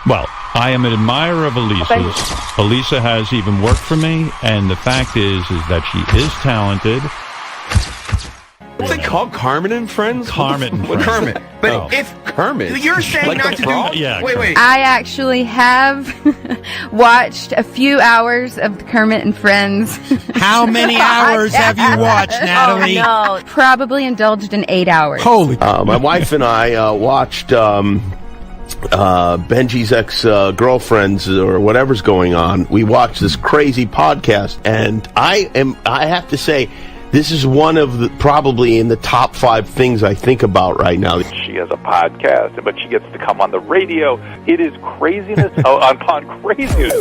Well, I am an admirer of Elisa's. Elisa has even worked for me, and the fact is that she is talented. What's it called? Kermit and Friends? Kermit and Friends. Kermit. But if Kermit, you're saying like not the to frog? do... Yeah, wait. I actually have watched a few hours of Kermit and Friends. How many hours have you watched, Natalie? Oh, no. Probably indulged in 8 hours. Holy. My wife and I watched Benji's ex-girlfriends or whatever's going on. We watched this crazy podcast, and I have to say, this is one of the probably in the top 5 things I think about right now. She has a podcast, but she gets to come on the radio. It is craziness upon craziness.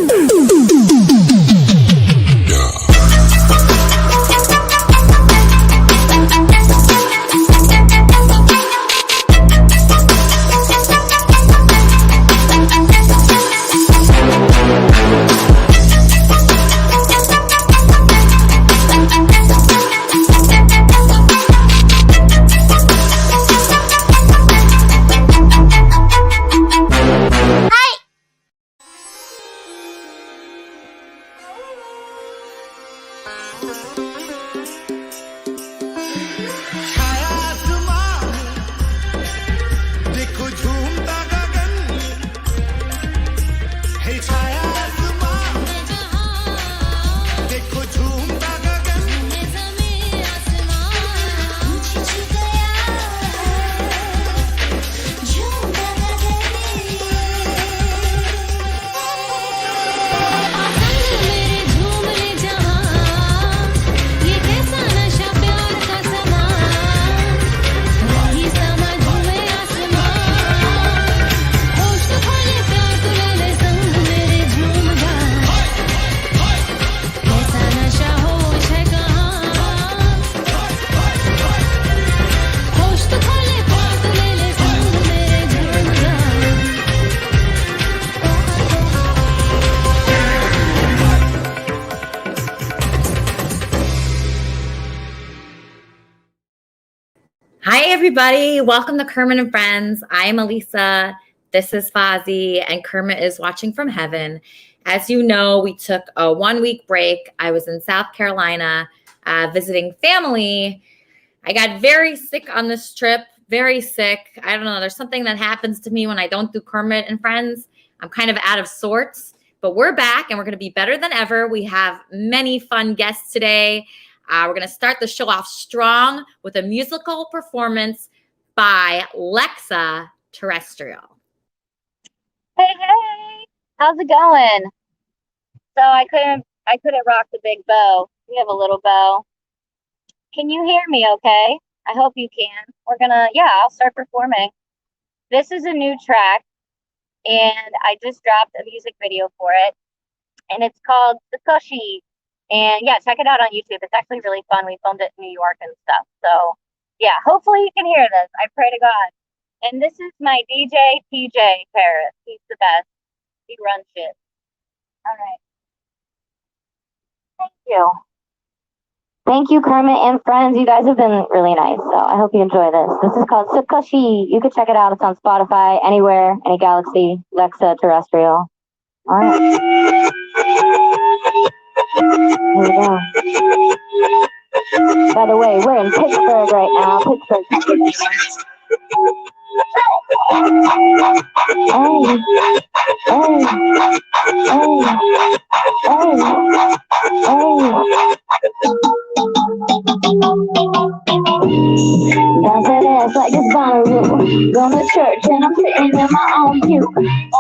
Hi, everybody. Welcome to Kermit and Friends. I am Elisa. This is Fozzie, and Kermit is watching from heaven. As you know, we took a 1-week break. I was in South Carolina visiting family. I got very sick on this trip, very sick. I don't know. There's something that happens to me when I don't do Kermit and Friends. I'm kind of out of sorts, but we're back, and we're going to be better than ever. We have many fun guests today. We're going to start the show off strong with a musical performance by Lexa Terrestrial. Hey, how's it going? So I couldn't rock the big bow. We have a little bow. Can you hear me okay? I hope you can. I'll start performing. This is a new track, and I just dropped a music video for it, and it's called Sesame. And yeah, check it out on YouTube. It's actually really fun. We filmed it in New York and stuff. So yeah, hopefully you can hear this. I pray to God. And this is my DJ, TJ Paris. He's the best. He runs shit. All right. Thank you. Thank you, Kermit and Friends. You guys have been really nice. So I hope you enjoy this. This is called Sesame. You can check it out. It's on Spotify, anywhere, any galaxy, Lexa Terrestrial. All right. Here we go. By the way, we're in Pittsburgh right now. Pittsburgh, Pennsylvania. Bounce that ass like it's Bonnaroo. Going to church and I'm sitting in my own pew.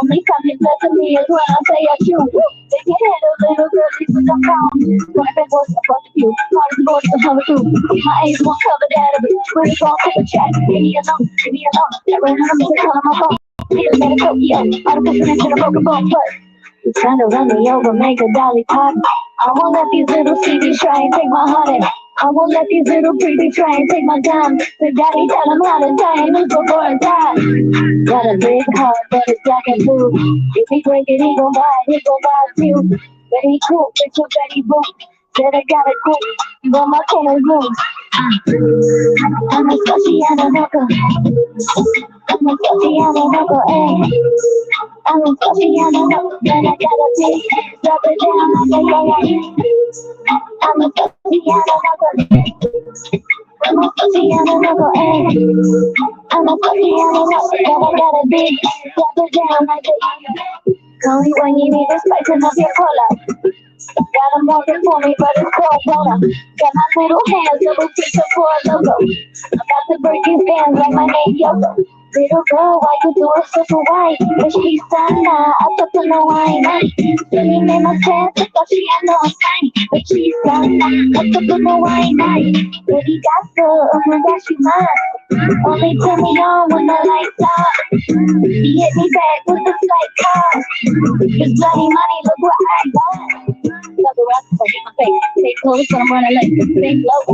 Only coming back to me is when I say I choose. They can handle little girlies with them phones. Rapping boys are supposed to do. Party boys to holler through. My age won't cover that of it. We're going to the chat. Leave me alone. That right now I'm just calling my phone. Here's that Tokyo. Artificial into the broken bone first. You trying to run me over, make a dolly pop. I won't let these little CDs try and take my heart in. I won't let these little pretty try and take my time. The daddy tell them how to die and before I die. Got a big heart, but it's black and blue. If he break it, he gon' buy it, he gon' buy a few. Betty cool, bitch, your Betty boom. Said I got it cool, you want my color rooms. I'm a slushy and a knuckle. I'm a slushy and a knuckle, ayy. I'm a pussy, I don't know, but I gotta be. Drop it down like a I'm a pussy, I don't know, I'm a pussy, I don't know, I'm a pussy, I don't know, but I gotta be. Drop it down like a Call me when you need a spice up your collar. Got them walking for me, but it's cold water. Got my little hands, double feature for a logo. About to break his fans like my name Yoko. Little girl, why you do it super white? But she's done now, I thought to know why not. She made my chest, I thought she had no sign. But she's done now, I thought to know why not. Baby got good, oh my gosh, she mine. Only turn me on when the lights off. He hit me back with the flight car. It's bloody money, look what I got. Double up, so get my face. Stay close when I'm running late. Stay low,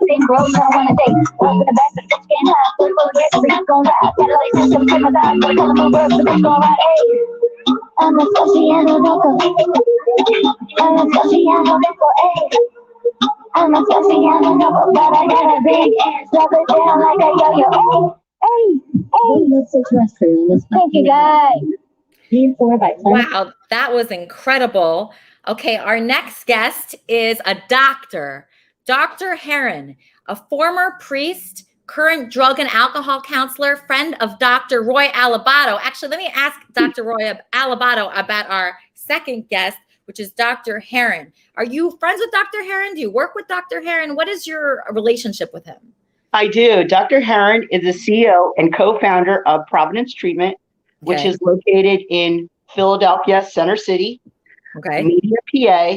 stay gross when I wanna date. Up in the back, the bitch can't hide. Look for the rest, bitch gon' ride. Got a light system, take my time. Gotta call him a bird, the bitch gon' ride. Hey, I'm a Sosiano loco. I'm a Sosiano loco, hey. I'm a Sosiano loco, but I got a big ass. Drop it down like a yo-yo. Hey. Thank you, guys. Wow, that was incredible. Okay, our next guest is a doctor, Dr. Heron, a former priest, current drug and alcohol counselor, friend of Dr. Roy Alabato. Actually, let me ask Dr. Roy Alabato about our second guest, which is Dr. Heron. Are you friends with Dr. Heron? Do you work with Dr. Heron? What is your relationship with him? I do. Dr. Heron is the CEO and co-founder of Providence Treatment, which is located in Philadelphia, Center City, Media, PA,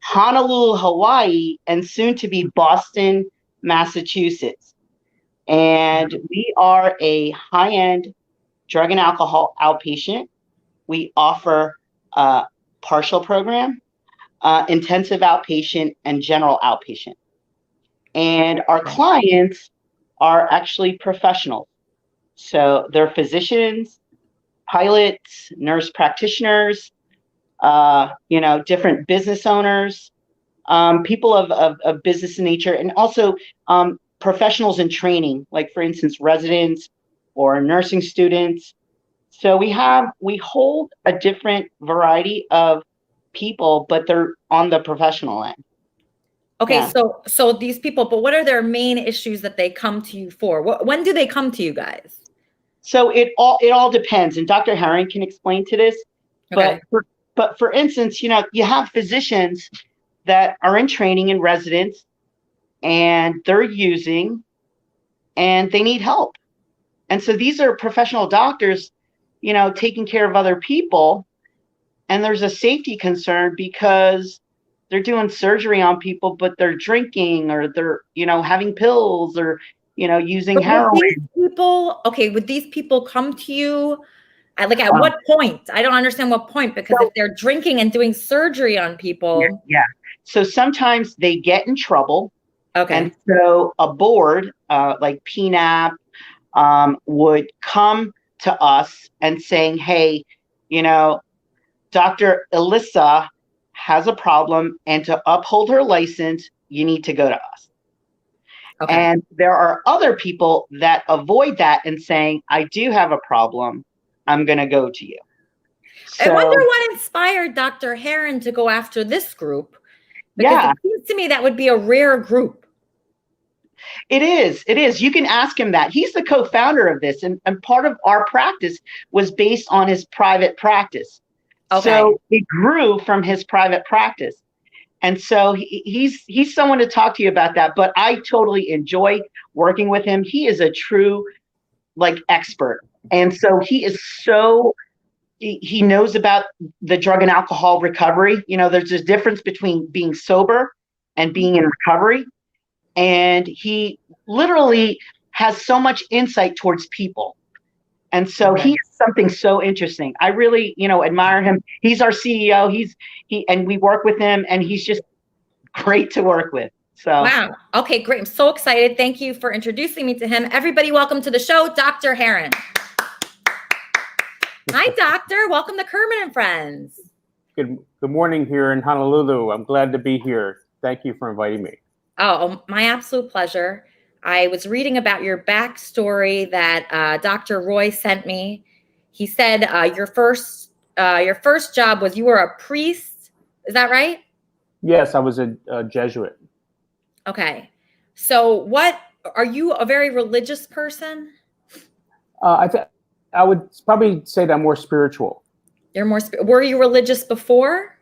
Honolulu, Hawaii, and soon to be Boston, Massachusetts. And we are a high-end drug and alcohol outpatient. We offer a partial program, intensive outpatient, and general outpatient. And our clients are actually professionals. So they're physicians, pilots, nurse practitioners, different business owners, people of business in nature, and also professionals in training, like for instance, residents or nursing students. So we hold a different variety of people, but they're on the professional end. Okay, yeah. So these people, but what are their main issues that they come to you for? When do they come to you guys? So it all depends, and Dr. Heron can explain to this. Okay. But for instance, you have physicians that are in training and residents, and they're using, and they need help. And so these are professional doctors, taking care of other people, and there's a safety concern because they're doing surgery on people, but they're drinking or they're, having pills or, using heroin. Would these people come to you at what point? I don't understand what point, because if they're drinking and doing surgery on people. Yeah. So sometimes they get in trouble. Okay. And so a board like PNAP would come to us and saying, hey, Dr. Elisa has a problem, and to uphold her license, you need to go to us. Okay. And there are other people that avoid that and saying, I do have a problem, I'm going to go to you. So, I wonder what inspired Dr. Heron to go after this group. Because it seems to me that would be a rare group. It is. You can ask him that. He's the co-founder of this. And part of our practice was based on his private practice. Okay. So it grew from his private practice. And so he's someone to talk to you about that. But I totally enjoy working with him. He is a true expert. And so he knows about the drug and alcohol recovery. There's a difference between being sober and being in recovery. And he literally has so much insight towards people. And so he is something so interesting. I really, admire him. He's our CEO. And we work with him, and he's just great to work with. So wow. Okay, great. I'm so excited. Thank you for introducing me to him. Everybody, welcome to the show, Dr. Heron. Hi, Doctor. Welcome to Kermit and Friends. Good morning here in Honolulu. I'm glad to be here. Thank you for inviting me. Oh, my absolute pleasure. I was reading about your backstory that Dr. Roy sent me. he said your first job was you were a priest. Is that right? Yes, I was a Jesuit. Okay. So are you a very religious person? I would probably say that I'm more spiritual. You're more. Were you religious before?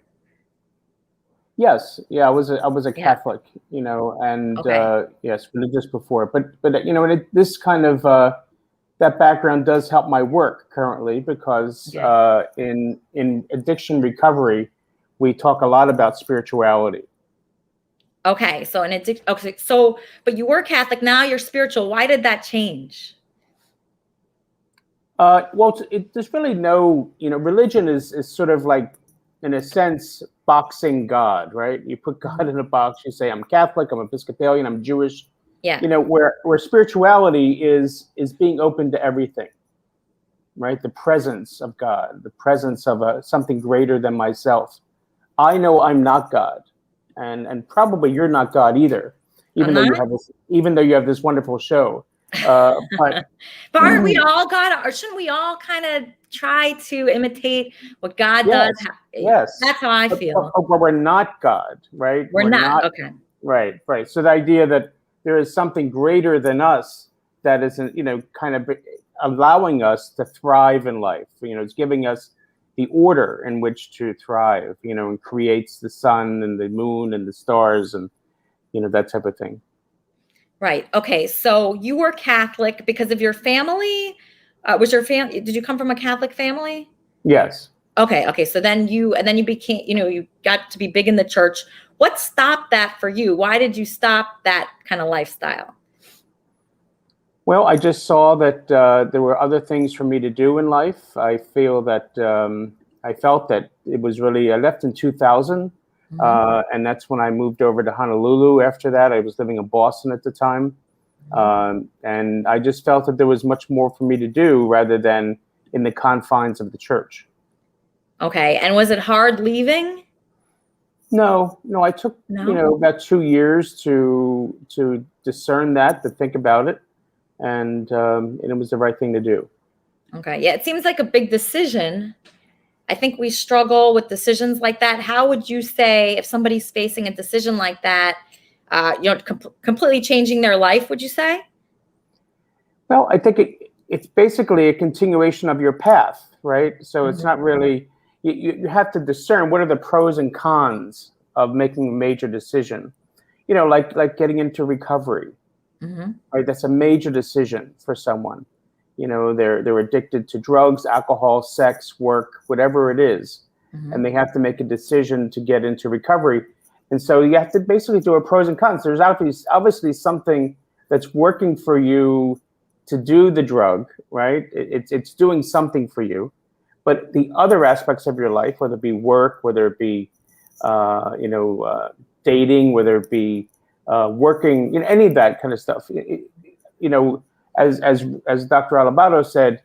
Yes, yeah, I was a Catholic, and yes, religious before. But this kind of that background does help my work currently because in addiction recovery, we talk a lot about spirituality. Okay, so but you were Catholic, now you're spiritual. Why did that change? Well, there's really no, religion is sort of like, in a sense, boxing God, right? You put God in a box, you say, I'm Catholic, I'm Episcopalian, I'm Jewish. Yeah. Where spirituality is being open to everything, right? The presence of God, the presence of something greater than myself. I know I'm not God, and probably you're not God either, even though you have this wonderful show. But aren't we all God? Or shouldn't we all kind of try to imitate what God does? Yes, that's how I feel. But we're not God, right? We're not. Okay. Right. So the idea that there is something greater than us that is, kind of allowing us to thrive in life. It's giving us the order in which to thrive. And creates the sun and the moon and the stars and that type of thing. Right. Okay. So you were Catholic because of your family. Did you come from a Catholic family? Yes. Okay. So then you became, you got to be big in the church. What stopped that for you? Why did you stop that kind of lifestyle? Well, I just saw that there were other things for me to do in life. I felt that it was really, I left in 2000. And that's when I moved over to Honolulu. After that, I was living in Boston at the time. And I just felt that there was much more for me to do rather than in the confines of the church. Okay. And was it hard leaving? No, I took, about 2 years to discern that, to think about it. And it was the right thing to do. Okay. Yeah. It seems like a big decision. I think we struggle with decisions like that. How would you say if somebody's facing a decision like that, completely changing their life, would you say? Well, I think it's basically a continuation of your path, right? So it's not really, you have to discern what are the pros and cons of making a major decision. Like getting into recovery, right? That's a major decision for someone. They're addicted to drugs, alcohol, sex, work, whatever it is. And they have to make a decision to get into recovery. And so you have to basically do a pros and cons. There's obviously something that's working for you to do the drug, right? It's doing something for you. But the other aspects of your life, whether it be work, whether it be, dating, whether it be working, any of that kind of stuff, as Dr. Alabato said,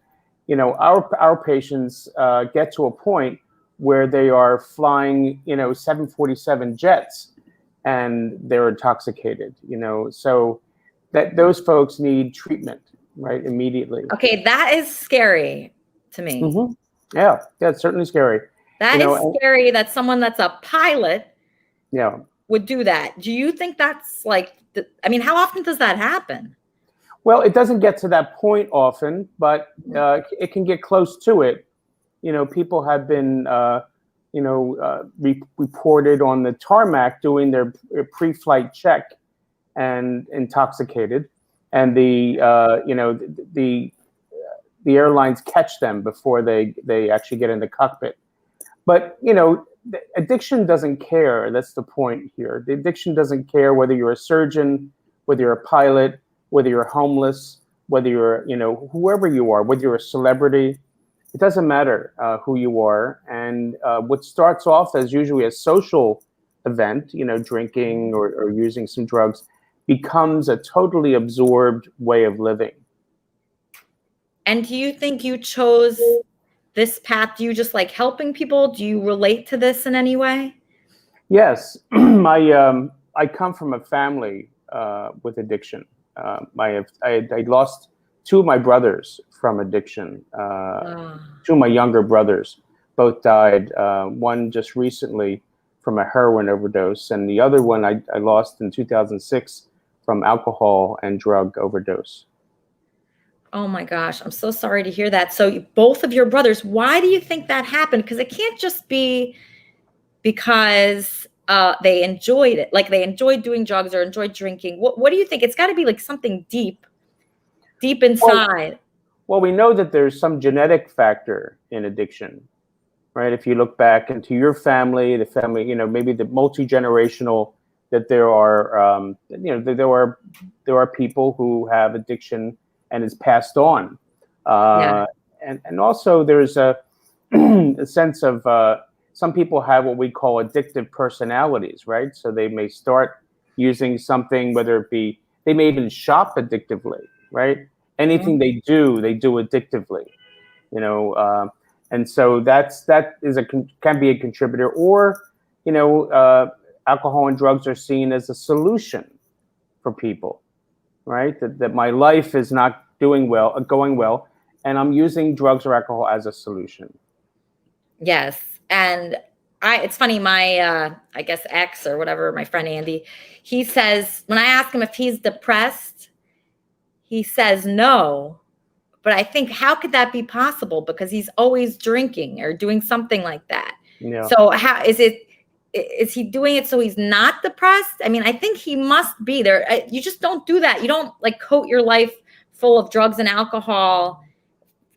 our patients get to a point where they are flying, 747 jets, and they're intoxicated. So that those folks need treatment, right, immediately. Okay, that is scary to me. Yeah, it's certainly scary. That is scary that someone that's a pilot, would do that. Do you think that's how often does that happen? Well, it doesn't get to that point often, but it can get close to it. People have been, reported on the tarmac doing their pre-flight check and intoxicated, and the airlines catch them before they actually get in the cockpit. But the addiction doesn't care. That's the point here. The addiction doesn't care whether you're a surgeon, whether you're a pilot, whether you're homeless, whether you're, whoever you are, whether you're a celebrity, it doesn't matter who you are. And what starts off as usually a social event, drinking or using some drugs, becomes a totally absorbed way of living. And do you think you chose this path? Do you just like helping people? Do you relate to this in any way? Yes. I come from a family with addiction. I lost two of my brothers from addiction. Two of my younger brothers both died. One just recently from a heroin overdose, and the other one I lost in 2006 from alcohol and drug overdose. Oh my gosh, I'm so sorry to hear that. So both of your brothers, why do you think that happened? Because it can't just be because they enjoyed it, like they enjoyed doing drugs or enjoyed drinking. What do you think? It's got to be like something deep inside. Well, we know that there's some genetic factor in addiction, right? If you look back into your family, the family, maybe the multi-generational, that there are, there are people who have addiction and it's passed on. And also there's a sense of, some people have what we call addictive personalities, right? So they may start using something, whether it be, they may even shop addictively, right? Anything they do addictively, and so that can be a contributor. Or, alcohol and drugs are seen as a solution for people, right? That my life is not going well, and I'm using drugs or alcohol as a solution. Yes. And it's funny, my, I guess, ex or whatever, my friend Andy, he says, when I ask him if he's depressed, he says no. But I think, how could that be possible? Because he's always drinking or doing something like that. Yeah. So how is he doing it so he's not depressed? I mean, I think he must be there. You just don't do that. You don't like coat your life full of drugs and alcohol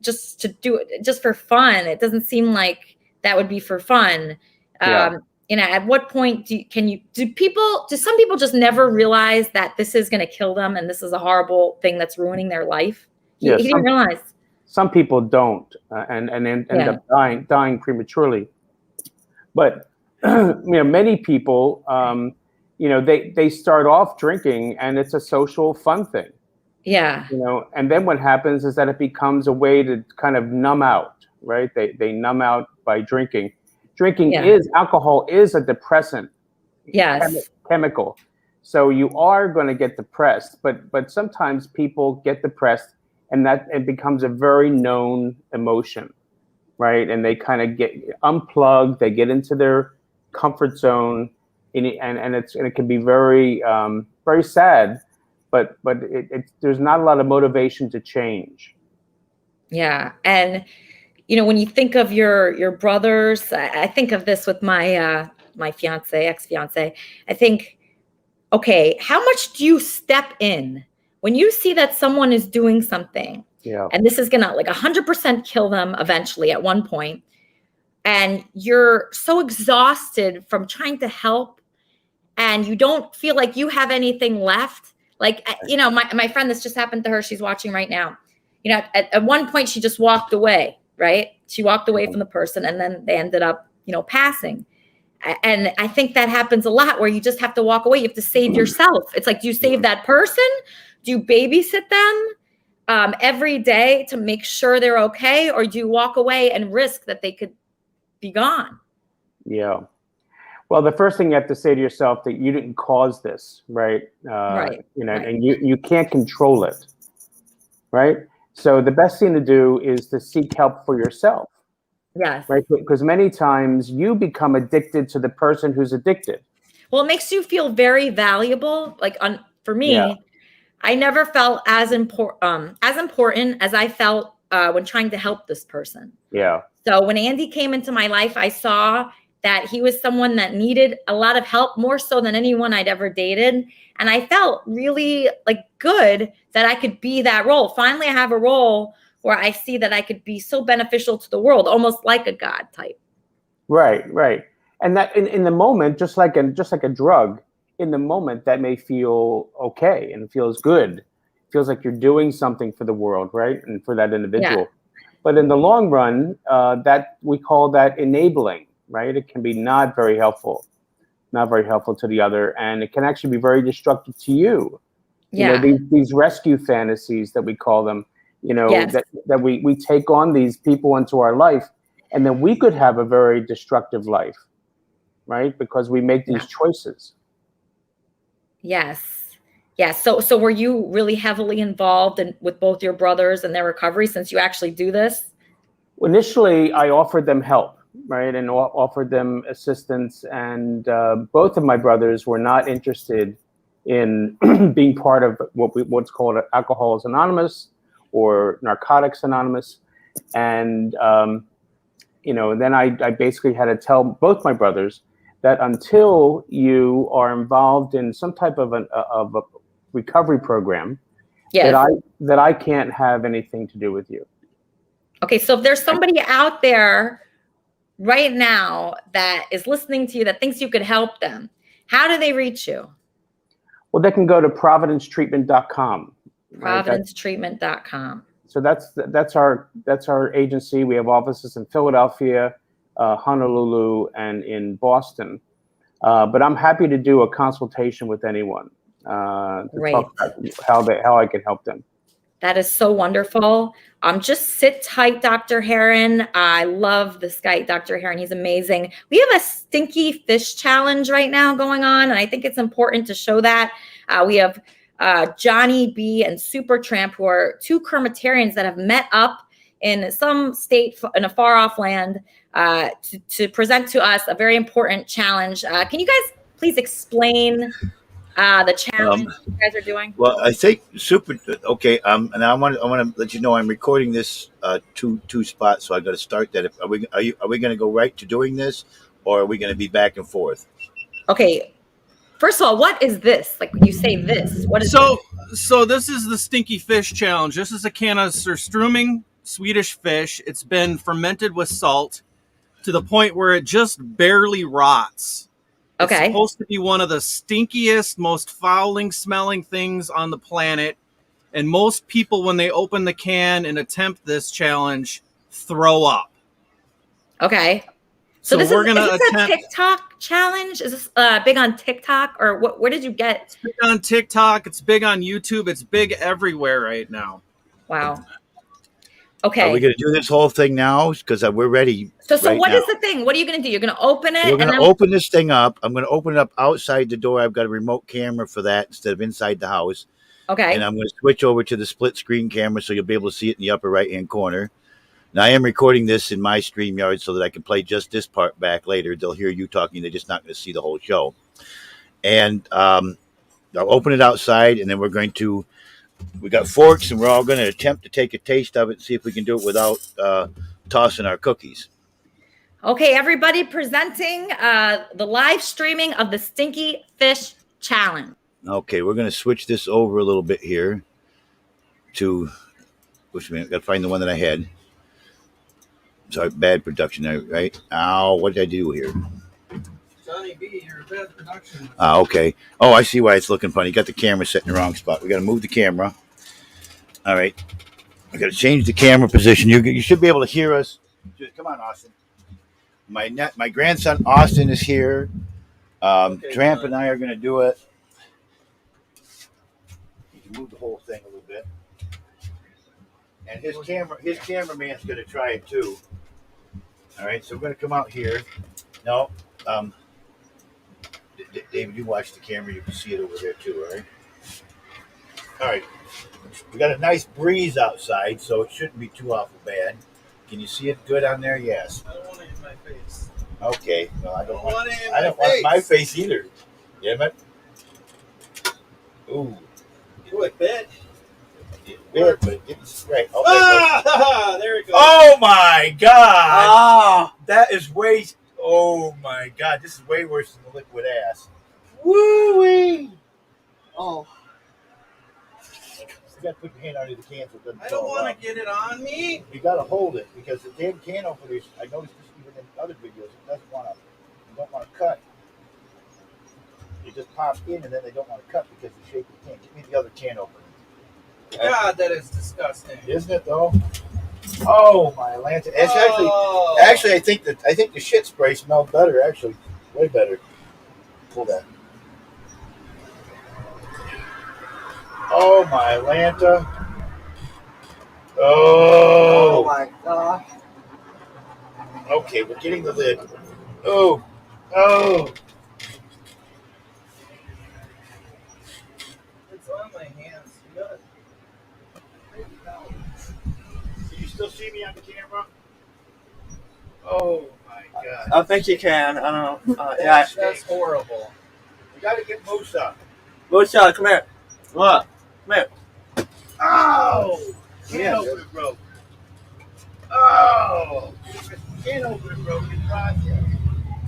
just to do it, just for fun. It doesn't seem like that would be for fun. At what point do some people just never realize that this is going to kill them and this is a horrible thing that's ruining their life? He didn't realize. Some people don't and end up dying prematurely. But many people, they start off drinking and it's a social fun thing. Yeah. And then what happens is that it becomes a way to kind of numb out, right? They numb out by drinking. Alcohol is a depressant chemical. So you are going to get depressed, but sometimes people get depressed and that it becomes a very known emotion, right? And they kind of get unplugged, they get into their comfort zone, and it can be very, very sad, but there's not a lot of motivation to change. Yeah. And when you think of your brothers, I think of this with my ex-fiance. I think, okay, how much do you step in when you see that someone is doing something, and this is gonna like 100% kill them eventually at one point, and you're so exhausted from trying to help, and you don't feel like you have anything left. Like, my friend, this just happened to her. She's watching right now. At one point she just walked away. Right? She walked away from the person and then they ended up, passing. And I think that happens a lot where you just have to walk away. You have to save yourself. It's like, do you save that person? Do you babysit them every day to make sure they're okay? Or do you walk away and risk that they could be gone? Yeah. Well, the first thing you have to say to yourself that you didn't cause this, right? Right. And you can't control it, right? So the best thing to do is to seek help for yourself. Yes. Right? Because many times you become addicted to the person who's addicted. Well, it makes you feel very valuable. Like for me, I never felt as important as I felt when trying to help this person. Yeah. So when Andy came into my life, I saw that he was someone that needed a lot of help, more so than anyone I'd ever dated. And I felt really like good that I could be that role. Finally, I have a role where I see that I could be so beneficial to the world, almost like a God type. Right. And that in the moment, just like a drug, in the moment that may feel okay and feels good. Feels like you're doing something for the world, right? And for that individual. Yeah. But in the long run, that we call that enabling. Right? It can be not very helpful to the other. And it can actually be very destructive to you. Yeah. These rescue fantasies that we call them, that we take on these people into our life, and then we could have a very destructive life, right? Because we make these choices. Yes. Yeah. So were you really heavily involved with both your brothers and their recovery since you actually do this? Initially, I offered them help, right, and offered them assistance. And both of my brothers were not interested in being part of what's called Alcoholics Anonymous or Narcotics Anonymous. And then I basically had to tell both my brothers that until you are involved in some type of a recovery program, Yes. that I can't have anything to do with you. Okay, so if there's somebody out there right now that is listening to you that thinks you could help them, how do they reach you? Well, they can go to providencetreatment.com. Providencetreatment.com. So that's our agency. We have offices in Philadelphia, Honolulu, and in Boston. But I'm happy to do a consultation with anyone to talk about how I can help them. That is so wonderful. Just sit tight, Dr. Heron. I love this guy, Dr. Heron. He's amazing. We have a Stinky Fish Challenge right now going on, and I think it's important to show that. We have Johnny B and Supertramp, who are two Kermitarians that have met up in some state in a far-off land to present to us a very important challenge. Can you guys please explain the challenge you guys are doing? Well, I think okay. And I want to let you know I'm recording this two spots, so I got to start that. Are we going to go right to doing this, or are we going to be back and forth? Okay. First of all, what is this? Like when you say this, what is this? So this is the Stinky Fish Challenge. This is a can of surströmming Swedish fish. It's been fermented with salt to the point where it just barely rots. Okay. It's supposed to be one of the stinkiest, most fouling smelling things on the planet. And most people, when they open the can and attempt this challenge, throw up. Okay. So this is this a TikTok challenge? Is this big on TikTok, or where did you get? It's big on TikTok. It's big on YouTube. It's big everywhere right now. Wow. Okay. Are we going to do this whole thing now? Because we're ready. So what is the thing? What are you going to do? You're going to open it? We're going to open this thing up. I'm going to open it up outside the door. I've got a remote camera for that instead of inside the house. Okay. And I'm going to switch over to the split screen camera so you'll be able to see it in the upper right-hand corner. Now, I am recording this in my StreamYard so that I can play just this part back later. They'll hear you talking. They're just not going to see the whole show. And I'll open it outside, and then we got forks, and we're all going to attempt to take a taste of it and see if we can do it without tossing our cookies. Okay, everybody presenting the live streaming of the Stinky Fish Challenge. Okay, we're going to switch this over a little bit here to, which means I've got to find the one that I had. Sorry, bad production, right? Ow, what did I do here? Johnny B, you're a bad production. Okay. Oh, I see why it's looking funny. You got the camera set in the wrong spot. We got to move the camera. All right. We got to change the camera position. You should be able to hear us. Come on, Austin. My grandson Austin is here. Tramp and I are going to do it. You can move the whole thing a little bit. And his cameraman's going to try it too. All right, so we're going to come out here. No, David, you watch the camera. You can see it over there too, all right? All right. We got a nice breeze outside, so it shouldn't be too awful bad. Can you see it good on there? Yes. I don't want it in my face. Okay. Well, I don't want it in I don't want my face either. Damn it. Ooh. Do it, bitch. Bit, but it didn't spray. Oh, there it goes. Oh my God! Ah, that is way. Oh my God, this is way worse than the liquid ass. Woo wee! Oh, you got to put your hand under the can so it doesn't. I don't want to get it on me. You got to hold it because the damn can openers. I noticed this even in other videos. It doesn't want to. You don't want to cut. You just pop in and then they don't want to cut because the shape of the can. Give me the other can opener. God, that is disgusting. Isn't it though? Oh my Atlanta! It's actually, I think the shit spray smelled better. Actually, way better. Pull that. Oh my Atlanta! Oh my God! Okay, we're getting the lid. Oh. my hands. Good. Can you still see me on the camera? Oh my God. I think you can. I don't know. That's horrible. You got to get Musa. Musa, come here. What? Come here. Oh! Can't open it broke. Oh! Can't open it broke in process.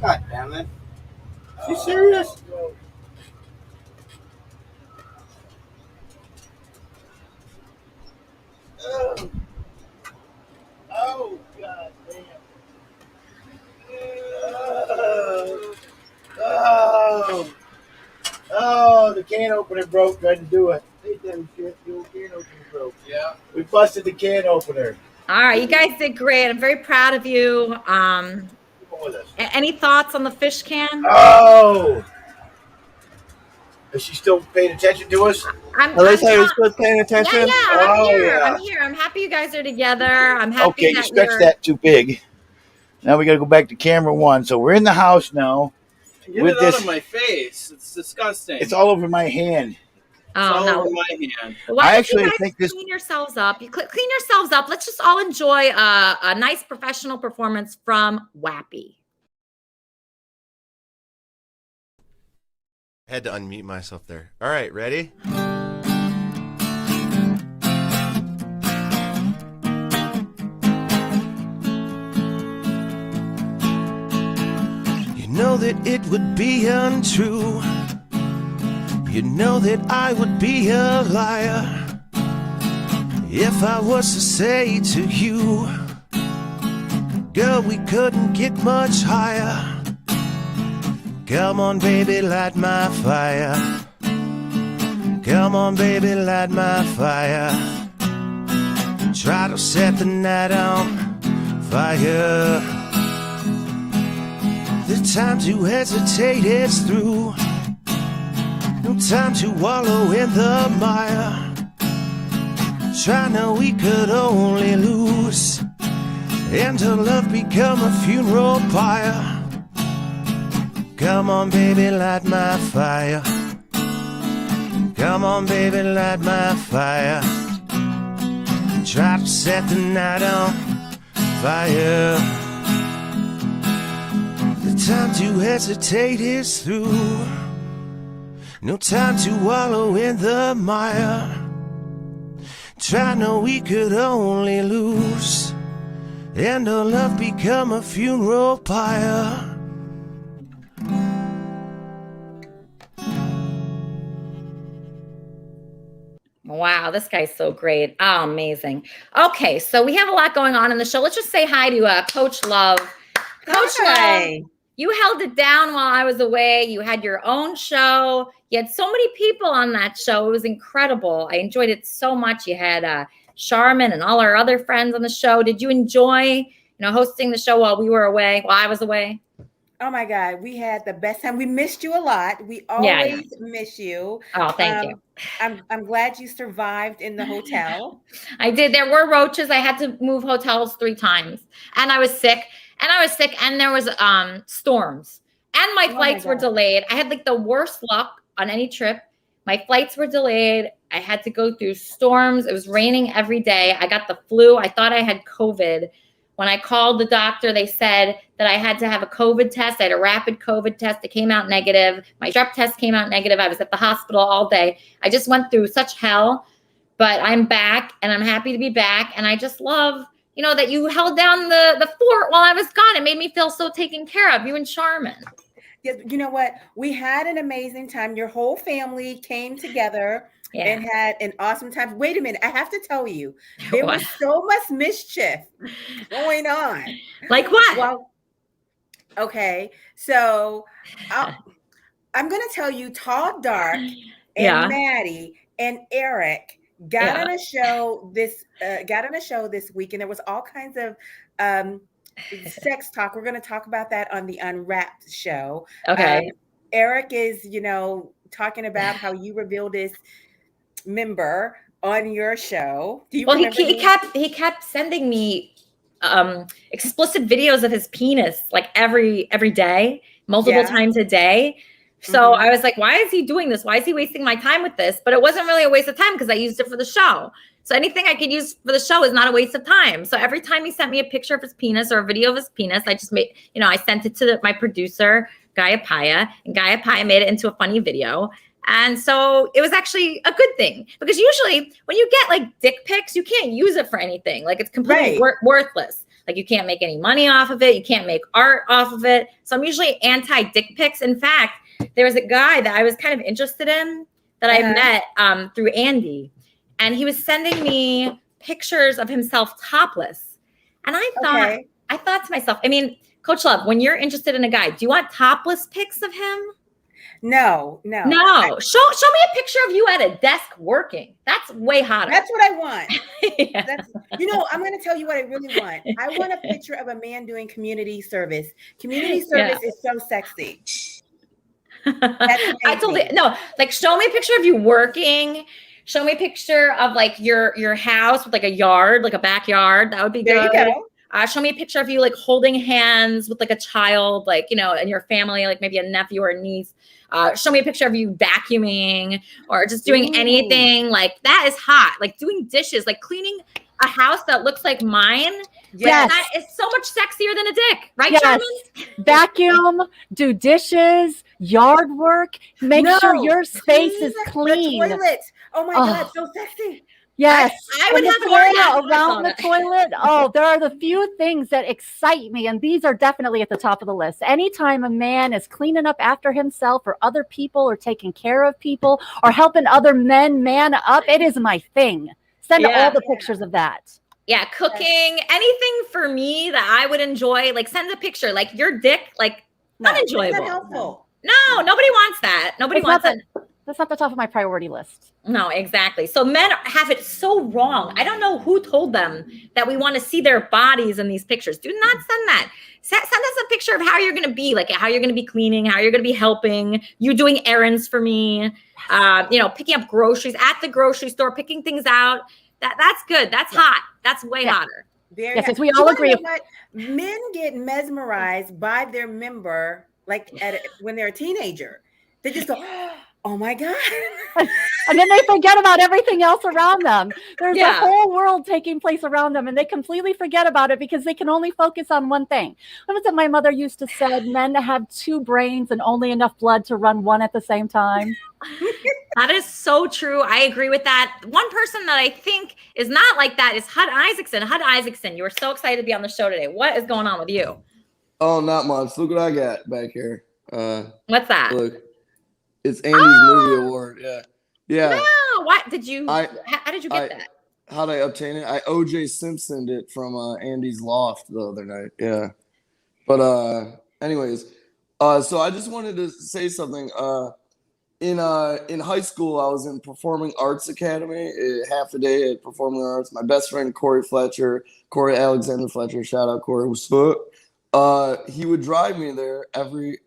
God damn it. You serious? Oh! Oh, God damn. Oh! Oh! Oh, the can opener broke. Couldn't do it. Ain't that shit? The old can opener broke. Yeah. We busted the can opener. All right, you guys did great. I'm very proud of you. Come with us. Any thoughts on the fish can? Oh! Is she still paying attention to us? Elisa, are you still paying attention? Yeah, I'm here. I'm here. I'm happy you guys are together. I'm happy Okay, you that stretched you're... that too big. Now we got to go back to camera one. So we're in the house now. Get with it this, out of my face. It's disgusting. it's all over my hand. It's all no. over my hand. Why I don't actually you guys think this. clean yourselves up? You clean yourselves up. Let's just all enjoy a nice professional performance from Wappy. I had to unmute myself there. All right, ready? You know that it would be untrue. You know that I would be a liar if I was to say to you, girl, we couldn't get much higher. Come on, baby, light my fire. Come on, baby, light my fire. Try to set the night on fire. The time to hesitate is through. No time to wallow in the mire. Try now, we could only lose, and our love become a funeral pyre. Come on, baby, light my fire. Come on, baby, light my fire. Try to set the night on fire. The time to hesitate is through. No time to wallow in the mire. Try no, we could only lose, and our love become a funeral pyre. Wow, this guy's so great. Oh, amazing. Okay, so we have a lot going on in the show. Let's just say hi to Coach Love. Coach Love, you held it down while I was away. You had your own show. You had so many people on that show. It was incredible. I enjoyed it so much. You had Charmin and all our other friends on the show. Did you enjoy, hosting the show while we were away, while I was away? Oh my God, we had the best time. We missed you a lot. We always miss you. Oh, thank you. I'm glad you survived in the hotel. I did. There were roaches. I had to move hotels 3 times, and I was sick. And there was storms, and my flights were delayed. I had like the worst luck on any trip. My flights were delayed. I had to go through storms. It was raining every day. I got the flu. I thought I had COVID. When I called the doctor, they said that I had to have a COVID test. I had a rapid COVID test. It came out negative. My strep test came out negative. I was at the hospital all day. I just went through such hell, but I'm back, and I'm happy to be back. And I just love, that you held down the fort while I was gone. It made me feel so taken care of, you and Charmin. Yeah, you know what? We had an amazing time. Your whole family came together and had an awesome time. Wait a minute. I have to tell you, there was so much mischief going on. Like what? Well, okay. So I'm going to tell you, Tall Dark and Maddie and Eric got on a show this week, and there was all kinds of sex talk. We're going to talk about that on the Unwrapped show. Okay. Eric is, talking about how you revealed this member on your show. Do you remember he kept sending me explicit videos of his penis like every day, multiple times a day. So I was like, why is he doing this? Why is he wasting my time with this? But it wasn't really a waste of time because I used it for the show. So anything I could use for the show is not a waste of time. So every time he sent me a picture of his penis or a video of his penis, I just made, I sent it to my producer, Gaia Paya, and Gaia Paya made it into a funny video. And so it was actually a good thing because usually when you get like dick pics, you can't use it for anything. Like it's completely worthless. Like you can't make any money off of it. You can't make art off of it. So I'm usually anti-dick pics. In fact, there was a guy that I was kind of interested in that I met through Andy. And he was sending me pictures of himself topless. And I thought to myself, I mean, Coach Love, when you're interested in a guy, do you want topless pics of him? No. Show me a picture of you at a desk working. That's way hotter. That's what I want. I'm going to tell you what I really want. I want a picture of a man doing community service. Community service is so sexy. I told you, like show me a picture of you working. Show me a picture of like your house with like a yard, like a backyard. That would be good. There you go. Show me a picture of you like holding hands with like a child, like, and your family, like maybe a nephew or a niece. Show me a picture of you vacuuming or just doing anything like that is hot. Like doing dishes, like cleaning a house that looks like mine. Yes. That is so much sexier than a dick, right, yes. Sherman? Vacuum, do dishes, yard work, make sure your space is clean. The toilet. Oh my God, so sexy. Yes. I would have area around the toilet. Oh, there are the few things that excite me, and these are definitely at the top of the list. Anytime a man is cleaning up after himself or other people or taking care of people or helping other men man up, it is my thing. Send all the pictures of that. Yeah, cooking, anything for me that I would enjoy. Like send a picture, like your dick, like unenjoyable. It's not helpful. No, nobody wants that. Nobody wants that. That's not the top of my priority list. No, exactly. So men have it so wrong. I don't know who told them that we want to see their bodies in these pictures. Do not send that. Send us a picture of how you're going to be, like how you're going to be cleaning, how you're going to be helping, you doing errands for me, picking up groceries at the grocery store, picking things out. That's good. That's hot. That's way hotter. Since we all agree. Men get mesmerized by their member, like when they're a teenager. They just go, oh my God. And then they forget about everything else around them. There's a whole world taking place around them and they completely forget about it because they can only focus on one thing. What was it my mother used to say? Men have two brains and only enough blood to run one at the same time. That is so true. I agree with that. One person that I think is not like that is Hud Isaacson. Hud Isaacson, you were so excited to be on the show today. What is going on with you? Oh, not much. Look what I got back here. What's that? Look. It's Andy's movie award. Yeah. No, what did you? How did you get that? How did I obtain it? I OJ Simpsoned it from Andy's loft the other night. Yeah. But anyways, so I just wanted to say something. In high school, I was in Performing Arts Academy, half a day at Performing Arts. My best friend Corey Alexander Fletcher, shout out Corey, what's up? He would drive me there every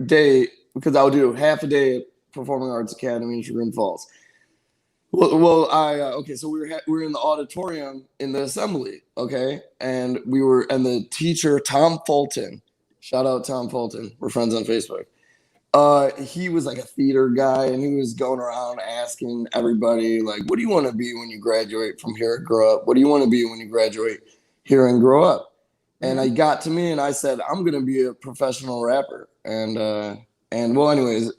day because I would do half a day at Performing Arts Academy in Chagrin Falls. So we were in the auditorium in the assembly, okay, and the teacher Tom Fulton, shout out Tom Fulton, we're friends on Facebook. He was like a theater guy, and he was going around asking everybody like, "What do you want to be when you graduate from here and grow up? What do you want to be when you graduate here and grow up?" And I got to me and I said, I'm going to be a professional rapper. And well, anyways,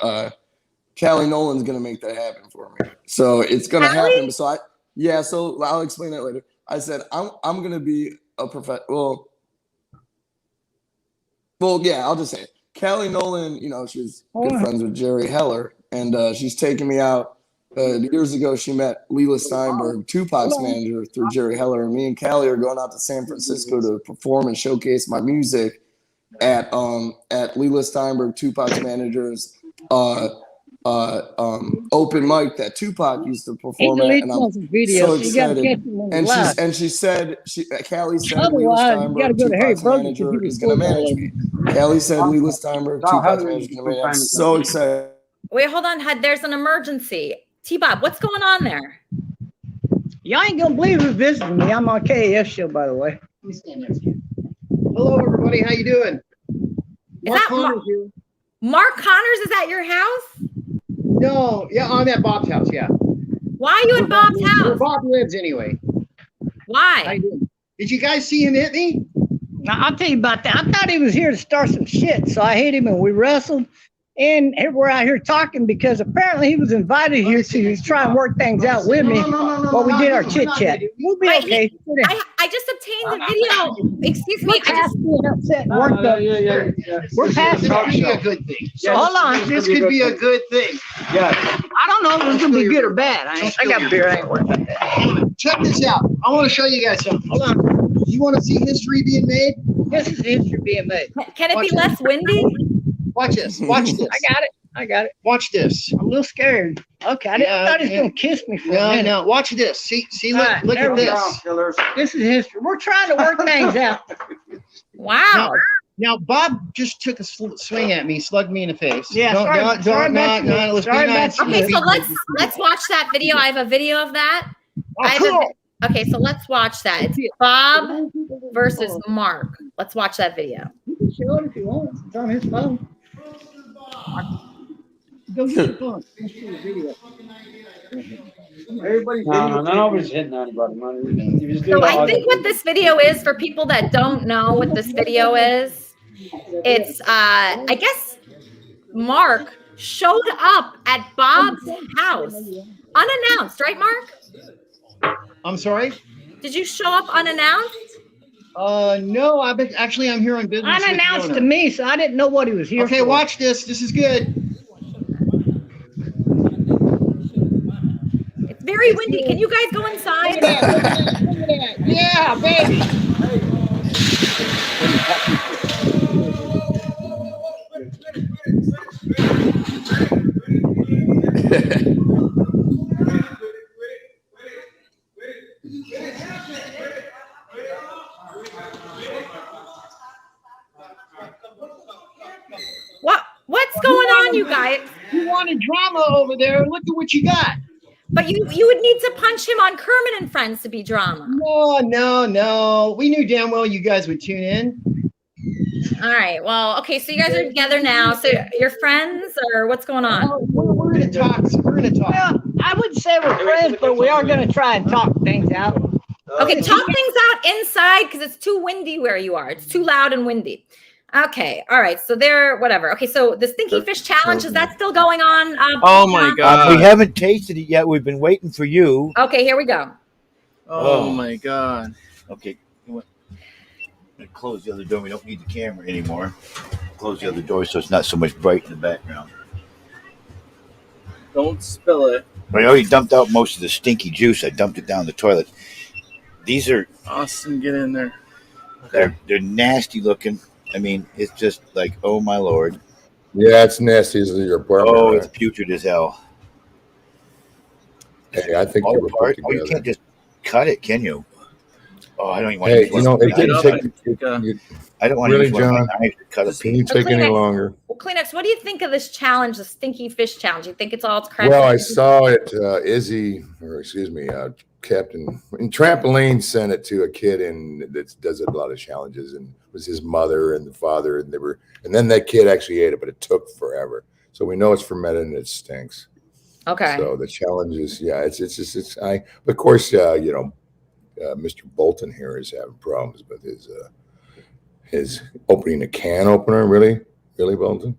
Callie Nolan's going to make that happen for me. So it's going to happen. So I'll explain that later. I said, I'm going to be a professional. Well, yeah, I'll just say it. Callie Nolan, she's good friends with Jerry Heller, and she's taken me out. Years ago, she met Leela Steinberg, Tupac's manager, through Jerry Heller, and me and Callie are going out to San Francisco to perform and showcase my music at Leela Steinberg, Tupac's manager's open mic that Tupac used to perform at, and I'm so excited. And she said, Callie said Leela Steinberg, Tupac's manager, is going to manage me. Callie said Leela Steinberg, Tupac's manager, is going to manage me. I'm so excited. Wait, hold on. There's an emergency. T-Bob, what's going on there? Y'all ain't gonna believe who's visiting me. I'm on KAS show, by the way. Let me stand next to you. Hello, everybody. How you doing? Is that Mark? Mark Connors is at your house? No, yeah, I'm at Bob's house, yeah. Why are you at Bob's house? Where Bob lives, anyway. Why? Did you guys see him hit me? Now, I'll tell you about that. I thought he was here to start some shit, so I hit him and we wrestled. And we're out here talking because apparently he was invited here to try and work things out with me while we did our chit chat. We'll be okay. I just obtained the video. Excuse me. We're past being upset and worked up. We're past This that. could be a good thing. So hold on. This could be a good thing. Yeah. I don't know if it's gonna be good or bad. I got beer. I ain't worried about that. Check this out. I want to show you guys something. Hold on. You want to see history being made? This is history being made. Can it be less windy? Watch this. Watch this. I got it. Watch this. I'm a little scared. Okay, I thought he was gonna kiss me for a minute. No. Watch this. See. Look at this. This is history. We're trying to work things out. Wow. Now, Bob just took a swing at me, slugged me in the face. Yeah, Let's be nice. Okay, so let's watch that video. I have a video of that. Okay, so let's watch that. It's Bob versus Mark. Let's watch that video. You can show it if you want. It's on his phone. Go get your phone. Let's see the video. Nobody's hitting anybody, man. So I think what this video is, for people that don't know what this video is, it's I guess Mark showed up at Bob's house unannounced, right, Mark? I'm sorry? Did you show up unannounced? No, I'm here on business. Unannounced to me, so I didn't know what he was here for. Watch this. This is good. It's very windy. Can you guys go inside? Look at that. Yeah, baby. What's going on, you guys? You wanted drama over there. Look at what you got. But you would need to punch him on Kermit and Friends to be drama. No. We knew damn well you guys would tune in. All right. Well, okay. So you guys are together now. So you're friends, or what's going on? We're gonna talk. Well, I wouldn't say we're friends, but we are gonna try and talk things out. Okay, talk things out inside because it's too windy where you are. It's too loud and windy. Okay, all right. So whatever. Okay, so the Stinky Fish Challenge, is that still going on? Oh my God. We haven't tasted it yet. We've been waiting for you. Okay, here we go. Oh my God. Okay. I'm gonna close the other door. We don't need the camera anymore. Close the other door so it's not so much bright in the background. Don't spill it. I already dumped out most of the stinky juice. I dumped it down the toilet. These are Austin, get in there. They're nasty looking. I mean, it's just like, oh my Lord. Yeah, it's nasty as your apartment. Oh, it's putrid as hell. Hey, I think you were put together. Oh, you can't just cut it, can you? Oh, I don't even want to. Hey, it didn't take. I don't want really, to use one John. of my knives to cut a Can you piece. take any longer? Well, Kleenex, what do you think of this challenge, the Stinky Fish Challenge? You think it's all correct? Well, I saw it. Captain and Trampoline sent it to a kid that does a lot of challenges, and it was his mother and the father, and then that kid actually ate it, but it took forever. So we know it's fermented and it stinks. Okay. So the challenge is, of course, Mr. Bolton here is having problems with his opening a can opener. Really, Bolton.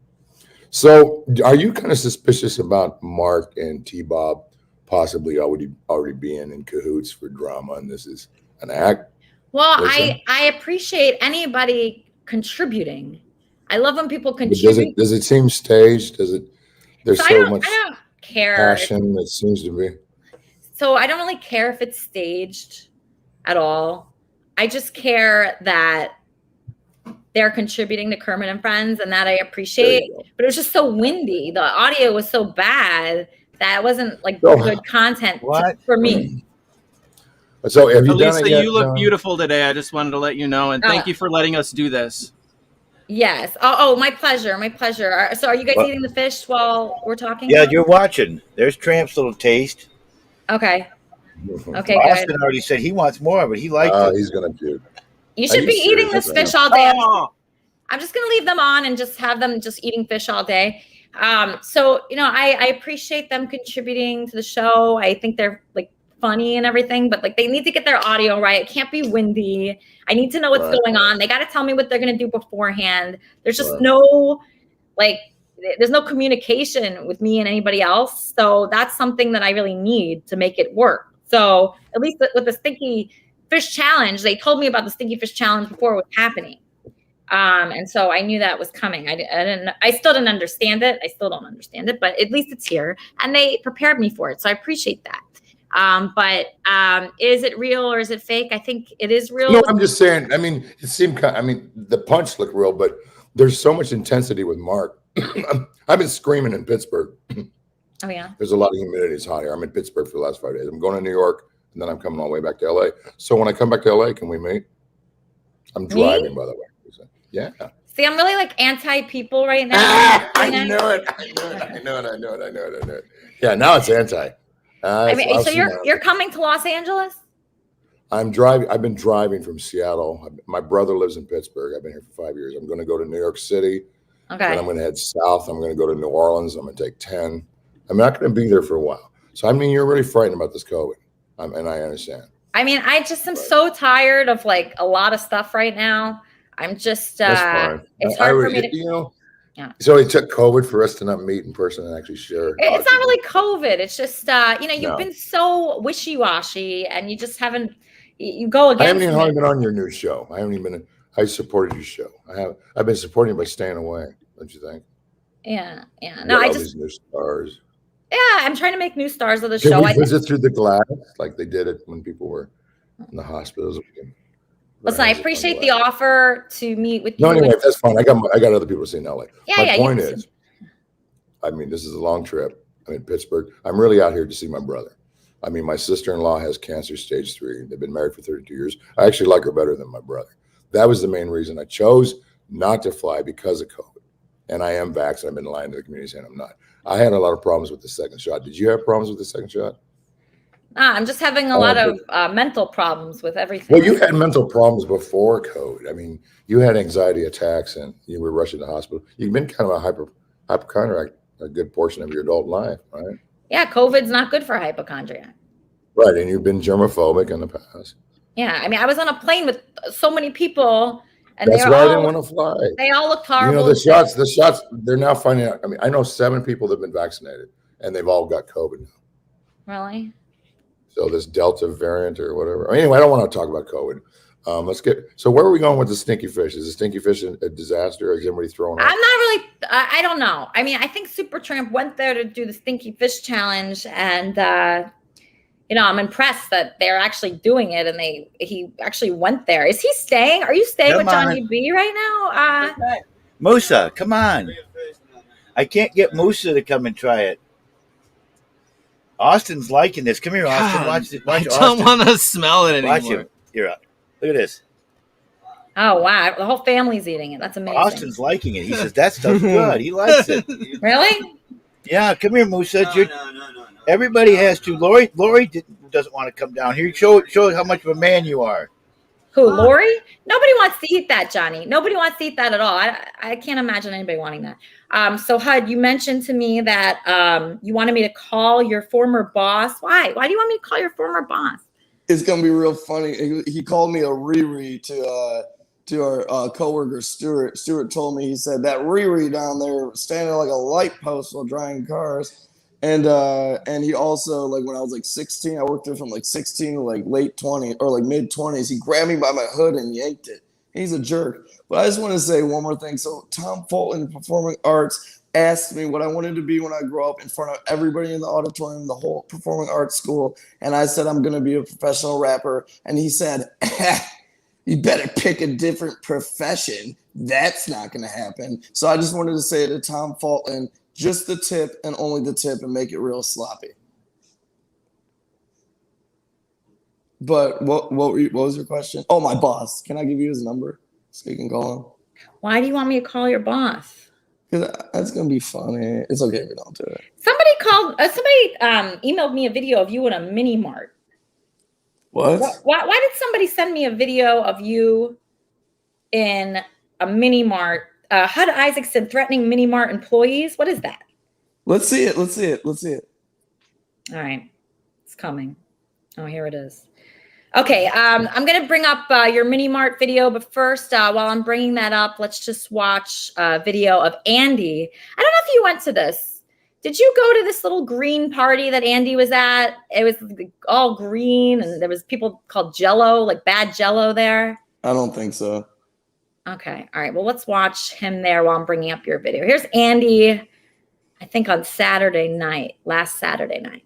So are you kind of suspicious about Mark and T-Bob possibly already being in cahoots for drama, and this is an act? Well, I appreciate anybody contributing. I love when people But contribute. does it seem staged? There's So so much I don't care. passion that seems to be. So I don't really care if it's staged at all. I just care that they're contributing to Kermit and Friends, and that I appreciate. But it was just so windy. The audio was so bad that it wasn't like good content for me. So have you Elisa, done it yet, you look John? beautiful today. I just wanted to let you know, and thank you for letting us do this. Yes. Oh, my pleasure. My pleasure. So are you guys What? eating the fish while we're talking? Yeah, you're watching. There's Tramp's little taste. Okay. Okay, Austin good. already said he wants more, but he liked it. He's gonna puke. You should be eating this fish all day. I'm just going to leave them on and just have them just eating fish all day. So, I appreciate them contributing to the show. I think they're like funny and everything, but like they need to get their audio right. It can't be windy. I need to know what's going on. They got to tell me what they're going to do beforehand. There's just there's no communication with me and anybody else. So that's something that I really need to make it work. So at least with the Stinky Fish Challenge, they told me about the Stinky Fish Challenge before it was happening. And so I knew that was coming. I still didn't understand it. I still don't understand it, but at least it's here and they prepared me for it. So I appreciate that. But is it real or is it fake? I think it is real. No, I'm just saying, I mean, it seemed the punch looked real, but there's so much intensity with Mark. I've been screaming in Pittsburgh. Oh yeah. There's a lot of humidity. It's hot here. I'm in Pittsburgh for the last 5 days. I'm going to New York and then I'm coming all the way back to LA. So when I come back to LA, can we meet? I'm driving, by the way. Yeah. See, I'm really like anti people right now. I know it. Yeah, now it's anti. So you're coming to Los Angeles? I'm driving. I've been driving from Seattle. My brother lives in Pittsburgh. I've been here for 5 years. I'm going to go to New York City. Okay. Then I'm going to head south. I'm going to go to New Orleans. I'm going to take 10. I'm not going to be there for a while. So, I mean, you're really frightened about this COVID. And I understand. I mean, I just am so tired of like a lot of stuff right now. I'm just, That's fine. It's hard for me to, yeah. So it took COVID for us to not meet in person and actually share. It's not really COVID. It's just, you've been so wishy-washy and you just haven't, you go against I haven't even hardly been on your new show. I supported your show. I've been supporting you by staying away. Don't you think? Yeah. No, these new stars. Yeah, I'm trying to make new stars of the Can show. we visit through the glass like they did it when people were in the hospitals? Listen, I appreciate the offer to meet with you. No, anyway, that's fine. I got other people to see in LA. My point is, I mean, this is a long trip. I'm in Pittsburgh. I'm really out here to see my brother. I mean, my sister-in-law has cancer stage 3. They've been married for 32 years. I actually like her better than my brother. That was the main reason I chose not to fly because of COVID. And I am vaxxed. I've been lying to the community saying I'm not. I had a lot of problems with the second shot. Did you have problems with the second shot? I'm just having a lot of mental problems with everything. Well, you had mental problems before COVID. I mean, you had anxiety attacks and you were rushing to the hospital. You've been kind of a hypochondriac a good portion of your adult life, right? Yeah, COVID's not good for hypochondriac. Right, and you've been germophobic in the past. Yeah, I mean, I was on a plane with so many people. And that's why I didn't want to fly. They all looked horrible. You know, the shots, they're now finding out. I mean, I know 7 people that have been vaccinated and they've all got COVID now. Really? So this Delta variant or whatever. Anyway, I don't want to talk about COVID. So where are we going with the Stinky Fish? Is the Stinky Fish a disaster? Or is everybody throwing up? I'm not really, I don't know. I mean, I think Supertramp went there to do the Stinky Fish Challenge and, I'm impressed that they're actually doing it, and he actually went there. Is he staying? Are you staying with Johnny B right now? Musa, come on! I can't get Musa to come and try it. Austin's liking this. Come here, Austin. Watch it. I don't want to smell it anymore. Watch him. Here, look at this. Oh wow! The whole family's eating it. That's amazing. Austin's liking it. He says that stuff's good. He likes it. Really? Yeah. Come here, Musa. No. Everybody has to. Lori doesn't want to come down here. Show how much of a man you are. Who, Lori? Nobody wants to eat that, Johnny. Nobody wants to eat that at all. I can't imagine anybody wanting that. So, Hud, you mentioned to me that you wanted me to call your former boss. Why? Why do you want me to call your former boss? It's gonna be real funny. He called me a Riri to our coworker Stuart. Stuart told me, he said that Riri down there standing like a light post while drying cars. And he also, like, when I was like 16, I worked there from like 16 to like late 20s or like mid 20s. He grabbed me by my hood and yanked it. He's a jerk. But I just want to say one more thing. So Tom Fulton, Performing Arts, asked me what I wanted to be when I grow up in front of everybody in the auditorium, the whole performing arts school. And I said, I'm going to be a professional rapper. And he said, you better pick a different profession. That's not going to happen. So I just wanted to say to Tom Fulton, just the tip and only the tip, and make it real sloppy. But what was your question? Oh, my boss. Can I give you his number so you can call him? Why do you want me to call your boss? Because that's going to be funny. It's okay if we don't do it. Somebody emailed me a video of you in a mini mart. What? Why did somebody send me a video of you in a mini mart. Hud Isaacson threatening mini mart employees. What is that? Let's see it. Let's see it. Let's see it. All right. It's coming. Oh, here it is. Okay. I'm going to bring up your mini mart video. But first, while I'm bringing that up, let's just watch a video of Andy. I don't know if you went to this. Did you go to this little green party that Andy was at? It was all green, and there was people called Jello, like bad Jello there. I don't think so. Okay. All right. Well, let's watch him there while I'm bringing up your video. Here's Andy, I think on Saturday night, last Saturday night.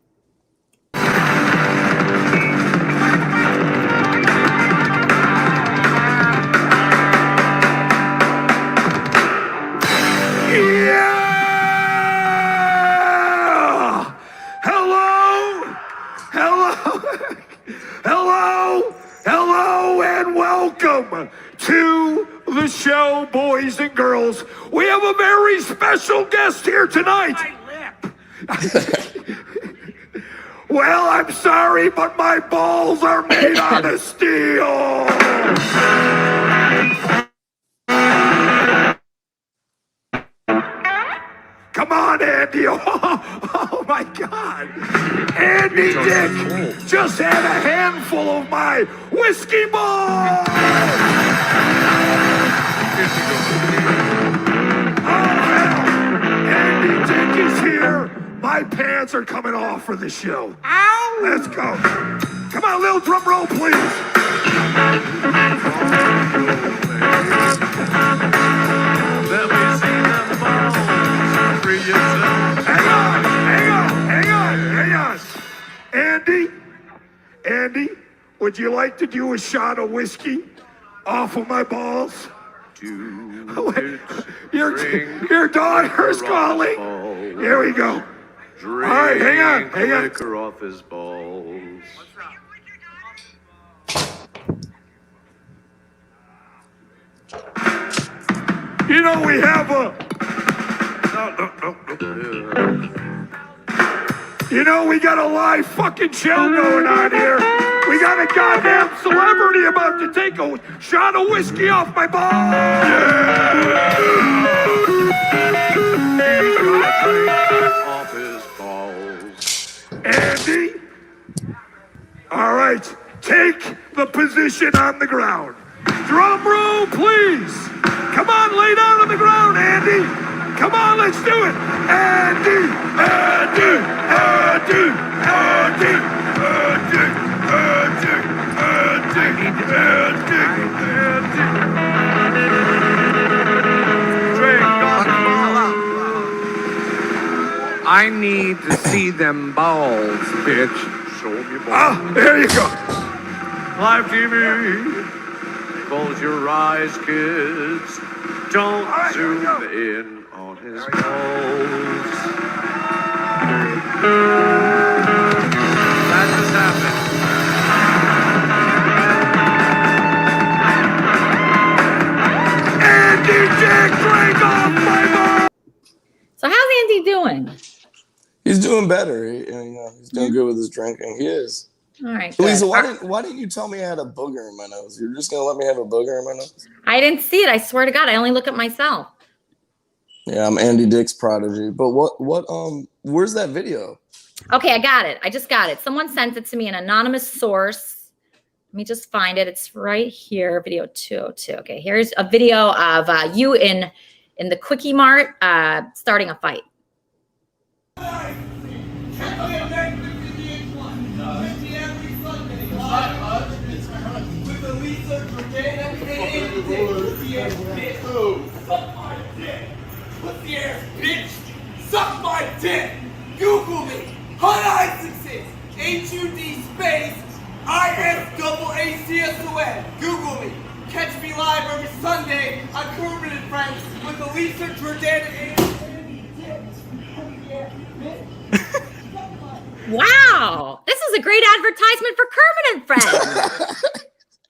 Yeah! Hello! Hello! Hello! Hello and welcome to the show, boys and girls. We have a very special guest here tonight. Well, I'm sorry, but my balls are made out of steel. Come on, Andy. Oh my God. Andy Dick just had a handful of my whiskey balls. Oh, hell. Andy Dick is here. My pants are coming off for the show. Ow! Let's go. Come on, little drum roll, please. Let me see them balls. Hang on. Andy, would you like to do a shot of whiskey off of my balls? Your daughter's calling. Here we go. All right, hang on. Liquor off his balls. You know, we have a... You know, we got a live fucking show going on here. We got a goddamn celebrity about to take a shot of whiskey off my balls. Off his balls. Andy? All right, take the position on the ground. Drum roll, please. Come on, lay down on the ground, Andy. Come on, let's do it. Andy. I need to see them balls, bitch. Show me balls. Ah, there you go. Live TV. Close your eyes, kids. Don't zoom in on his balls. That just happened. Andy Dick, drink off my balls. So how's Andy doing? He's doing better. He's doing good with his drinking. He is. All right. Elisa, why didn't you tell me I had a booger in my nose? You're just gonna let me have a booger in my nose? I didn't see it. I swear to God, I only look at myself. Yeah, I'm Andy Dick's prodigy. But where's that video? Okay, I got it. I just got it. Someone sent it to me, an anonymous source. Let me just find it. It's right here, video 202. Okay, here's a video of you in the Quickie Mart starting a fight. Pussy ass bitch! Suck my dick! Google me! Hud Isaacson! HUD space ISAACSON! Google me! Catch me live every Sunday on Kermit and Friends with Elisa, Jordan, and Wow! This is a great advertisement for Kermit and Friends.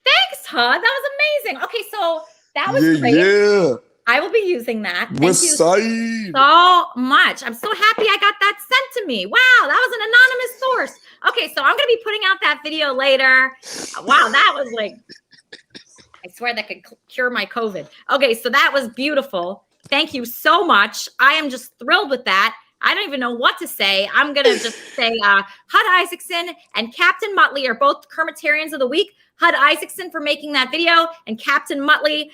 Thanks, Hud. That was amazing. Okay, so that was great. Yeah. I will be using that. Thank West you Side. so much. I'm so happy I got that sent to me. Wow, that was an anonymous source. Okay, so I'm going to be putting out that video later. Wow, that was like I swear that could cure my COVID. Okay, so that was beautiful. Thank you so much. I am just thrilled with that. I don't even know what to say. I'm going to just say Hud Isaacson and Captain Muttley are both Kermitarians of the week. Hud Isaacson for making that video, and Captain Muttley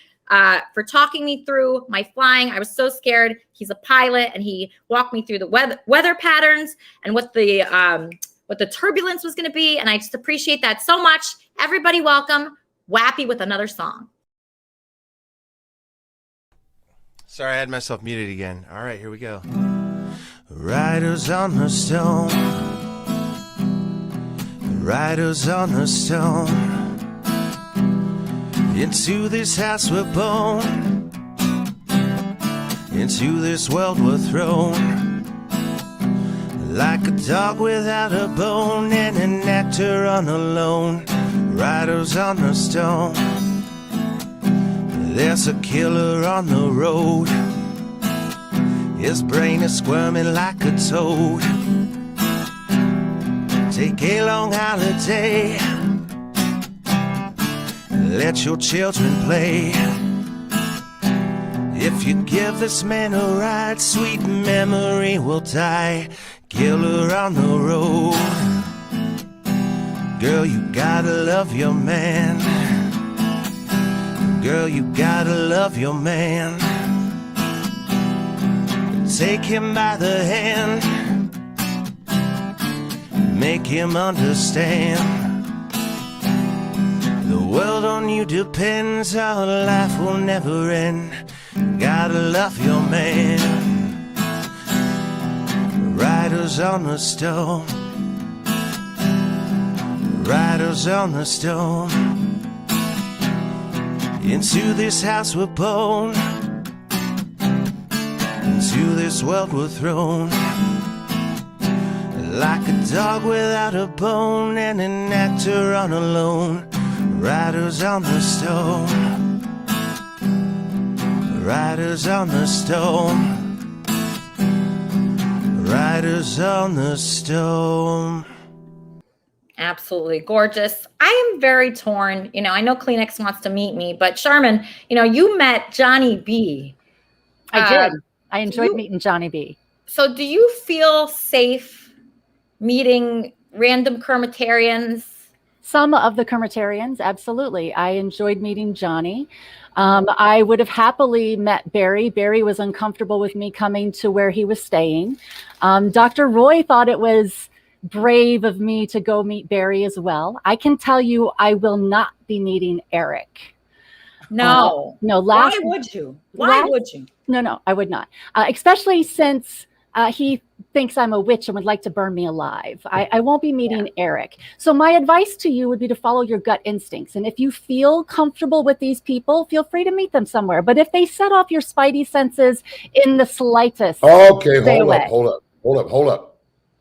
for talking me through my flying. I was so scared. He's a pilot, and he walked me through the weather patterns and what the turbulence was going to be, and I just appreciate that so much. Everybody welcome Wappy with another song. Sorry, I had myself muted again. All right, here we go. Riders on the stone, riders on the stone, into this house we're born, into this world we're thrown, like a dog without a bone and an actor on a loan. Riders on the stone, there's a killer on the road. His brain is squirming like a toad. Take a long holiday, let your children play. If you give this man a ride, sweet memory will die. Killer on the road, girl, you gotta love your man. Girl, you gotta love your man. Take him by the hand, make him understand. The world on you depends, our life will never end. Gotta love your man. Riders on the stone, riders on the stone, into this house we're born, into this world we're thrown, like a dog without a bone and an actor on a loan. Riders on the stone, riders on the stone, riders on the stone. Absolutely gorgeous. I am very torn. You know, I know Kleenex wants to meet me, but Charmin, you know, you met Johnny B. I did. I enjoyed meeting Johnny B. So do you feel safe meeting random Kermitarians? Some of the Kermitarians, absolutely. I enjoyed meeting Johnny. I would have happily met Barry. Barry was uncomfortable with me coming to where he was staying. Dr. Roy thought it was brave of me to go meet Barry as well. I can tell you I will not be meeting Eric. No. Why would you? Why would you? No, I would not. Especially since he thinks I'm a witch and would like to burn me alive. I won't be meeting Eric. So my advice to you would be to follow your gut instincts. And if you feel comfortable with these people, feel free to meet them somewhere. But if they set off your spidey senses in the slightest, Okay, stay hold away. up.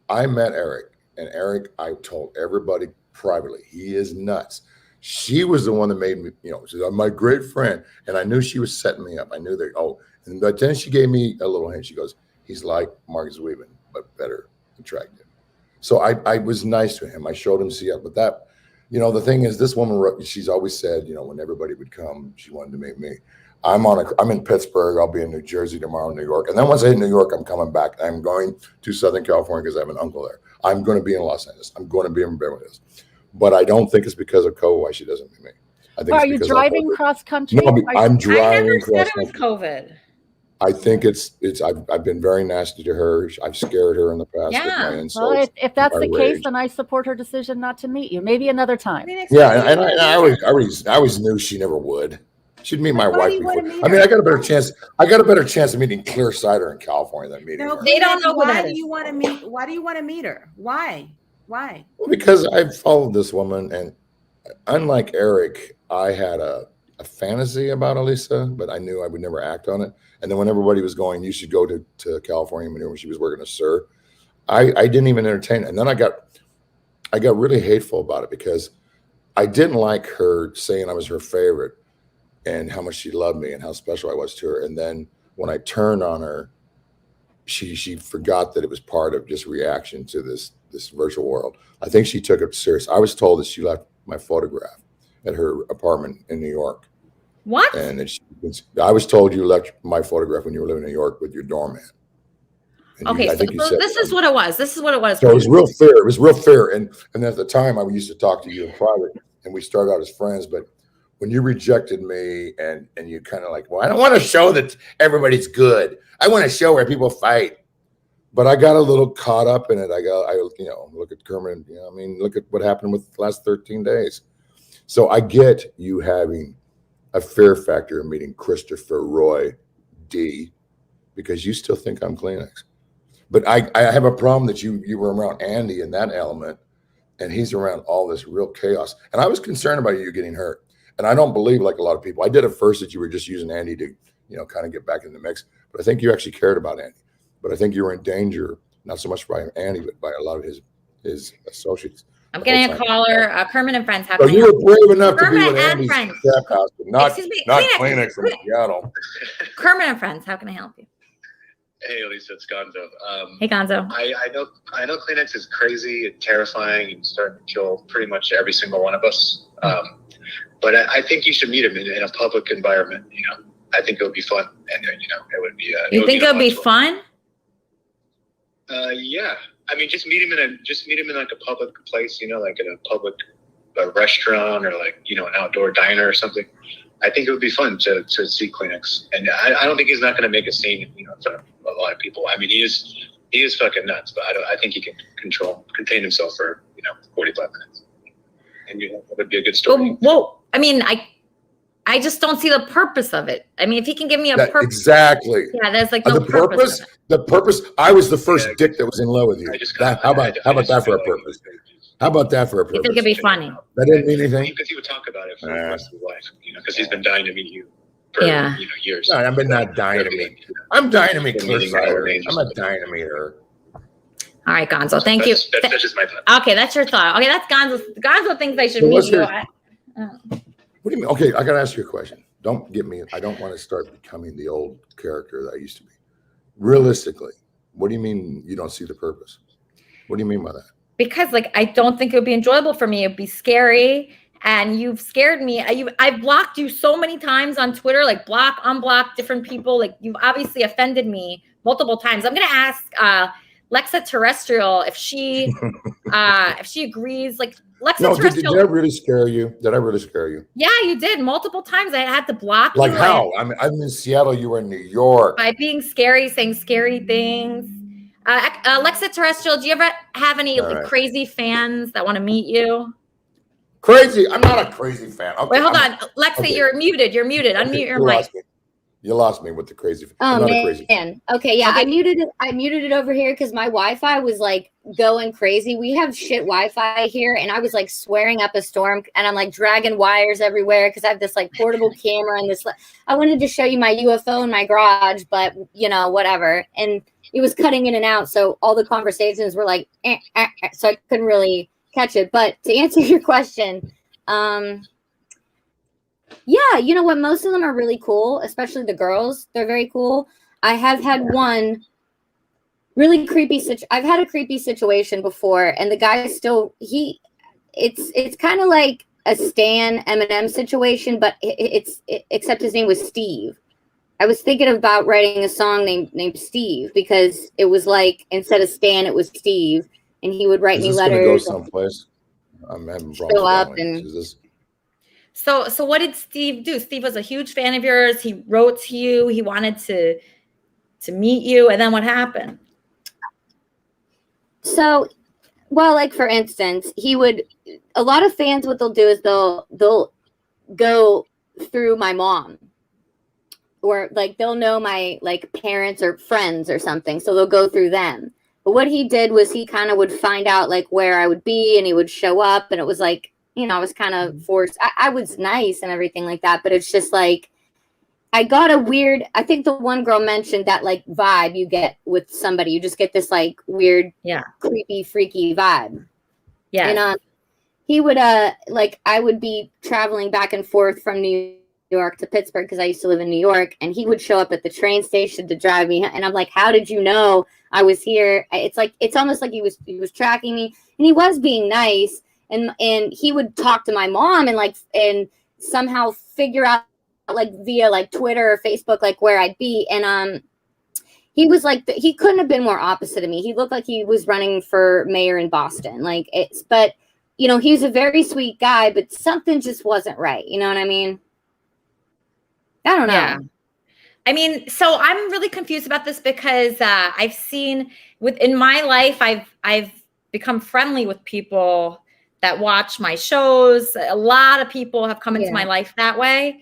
I met Eric, and Eric, I told everybody privately, he is nuts. She was the one that made me, she's my great friend, and I knew she was setting me up. I knew that. But then she gave me a little hint. She goes, he's like Marcus Weaven, but better attractive. So I was nice to him. I showed him see up. But that, the thing is, this woman, she's always said, when everybody would come, she wanted to meet me. I'm in Pittsburgh. I'll be in New Jersey tomorrow, New York. And then once I hit New York, I'm coming back. I'm going to Southern California because I have an uncle there. I'm going to be in Los Angeles. I'm going to be in Beverly Hills. But I don't think it's because of COVID why she doesn't meet me. I think Are you driving cross country? No, I'm driving cross country. It was COVID. I think it's. I've been very nasty to her. I've scared her in the past with my insults. Well, if that's the my case, rage. then I support her decision not to meet you. Maybe another time. Yeah, and I always knew she never would. She'd meet my wife before. I mean, I got a better chance. I got a better chance of meeting Clear Cider in California than meeting her. They don't know why do you want to meet? Why do you want to meet her? Why? Well, because I've followed this woman, and unlike Eric, I had a fantasy about Elisa, but I knew I would never act on it. And then when everybody was going, you should go to California when she was working as Sir, I didn't even entertain it. And then I got really hateful about it because I didn't like her saying I was her favorite and how much she loved me and how special I was to her. And then when I turned on her, she forgot that it was part of just reaction to this virtual world. I think she took it serious. I was told that she left my photograph at her apartment in New York What? And I was told you left my photograph when you were living in New York with your doorman. And Okay, I think you said this is what it was. This is what it was. so. It was real fair. It was real fair. And at the time, I used to talk to you in private, and we started out as friends. But when you rejected me, and you kind of like, well, I don't want to show that everybody's good. I want to show where people fight. But I got a little caught up in it. I look at Kermit. Look at what happened with the last 13 days. So I get you having a fear factor in meeting Christopher Roy D, because you still think I'm Kleenex. But I have a problem that you were around Andy in that element, and he's around all this real chaos. And I was concerned about you getting hurt. And I don't believe, like a lot of people, I did at first that you were just using Andy to, kind of get back in the mix. But I think you actually cared about Andy. But I think you were in danger, not so much by Andy, but by a lot of his associates. I'm getting a caller. Kermit and Friends. So you were brave enough to be with Andy's trap house, but not Kleenex from Seattle. Kermit and Friends. How can I help you? Hey, Elisa, it's Gonzo. Hey, Gonzo. I know Kleenex is crazy and terrifying and starting to kill pretty much every single one of us. But I think you should meet him in a public environment. I think it would be fun, and it would be. You think it would be fun? Yeah. I mean, just meet him in like a public place. Like in a public restaurant or like an outdoor diner or something. I think it would be fun to see Kleenex, and I don't think he's not going to make a scene, in front of a lot of people. I mean, he is fucking nuts, but I think he can contain himself for 45 minutes, and it would be a good story. Well, I mean, I just don't see the purpose of it. I mean, if he can give me a purpose, exactly. Yeah, there's like no the purpose. The purpose. I was the first dick that was in love with you. How about that for a purpose? How about that for a purpose? You think it'd be funny? That didn't mean anything. Because he would talk about it for the rest of his life, because he's been dying to meet you for years. No, I've been not dying to meet. I'm dying to meet Cliffside. I'm not dying to meet her. All right, Gonzo. Thank you. That's just my thought. Okay, that's your thought. Okay, that's Gonzo. Gonzo thinks I should meet you. What do you mean? Okay, I got to ask you a question. Don't get me. I don't want to start becoming the old character that I used to be. Realistically, what do you mean you don't see the purpose? What do you mean by that? Because I don't think it would be enjoyable for me. It'd be scary, and you've scared me. I've blocked you so many times on Twitter, like block, unblock different people. Like you've obviously offended me multiple times. I'm gonna ask Lexa Terrestrial if she agrees. Like Lexa Terrestrial. Did I really scare you? Yeah, you did multiple times. I had to block you. Like how? I'm in Seattle. You were in New York. By being scary, saying scary things. Alexa Terrestrial, do you ever have any crazy fans that want to meet you? Crazy? I'm not a crazy fan. Okay, wait, hold on. Lexa, you're muted. You're muted. Unmute your mic. You lost me with the crazy. Oh man. Okay, yeah. I muted it over here because my Wi-Fi was going crazy. We have shit Wi-Fi here, and I was swearing up a storm, and I'm dragging wires everywhere because I have this portable camera and this. I wanted to show you my UFO in my garage, but whatever. And it was cutting in and out, so all the conversations were so I couldn't really catch it. But to answer your question, yeah, you know what? Most of them are really cool, especially the girls. They're very cool. I have had one really creepy I've had a creepy situation before, and the guy still it's kind of like a Stan Eminem situation, but except his name was Steve. I was thinking about writing a song named Steve because it was instead of Stan, it was Steve, and he would write me letters. Go someplace. I'm having problems. Show up and. So what did Steve do? Steve was a huge fan of yours. He wrote to you. He wanted to meet you, and then what happened? So, well, for instance, a lot of fans, what they'll do is they'll go through my mom. Or they'll know my parents or friends or something, so they'll go through them. But what he did was he kind of would find out where I would be, and he would show up, and it was I was kind of forced. I was nice and everything like that, but it's just I got a weird. I think the one girl mentioned that vibe you get with somebody. You just get this weird, creepy, freaky vibe. Yeah, and he would I would be traveling back and forth from New York to Pittsburgh because I used to live in New York, and he would show up at the train station to drive me, and I'm how did you know I was here? It's almost like he was tracking me, and he was being nice, and he would talk to my mom and somehow figure out like via like Twitter or Facebook, like where I'd be. And he was like, he couldn't have been more opposite of me. He looked like he was running for mayor in Boston. But you know, he was a very sweet guy, but something just wasn't right. You know what I mean? I don't know. Yeah. I mean, so I'm really confused about this because I've seen within my life, I've become friendly with people that watch my shows. A lot of people have come into my life that way.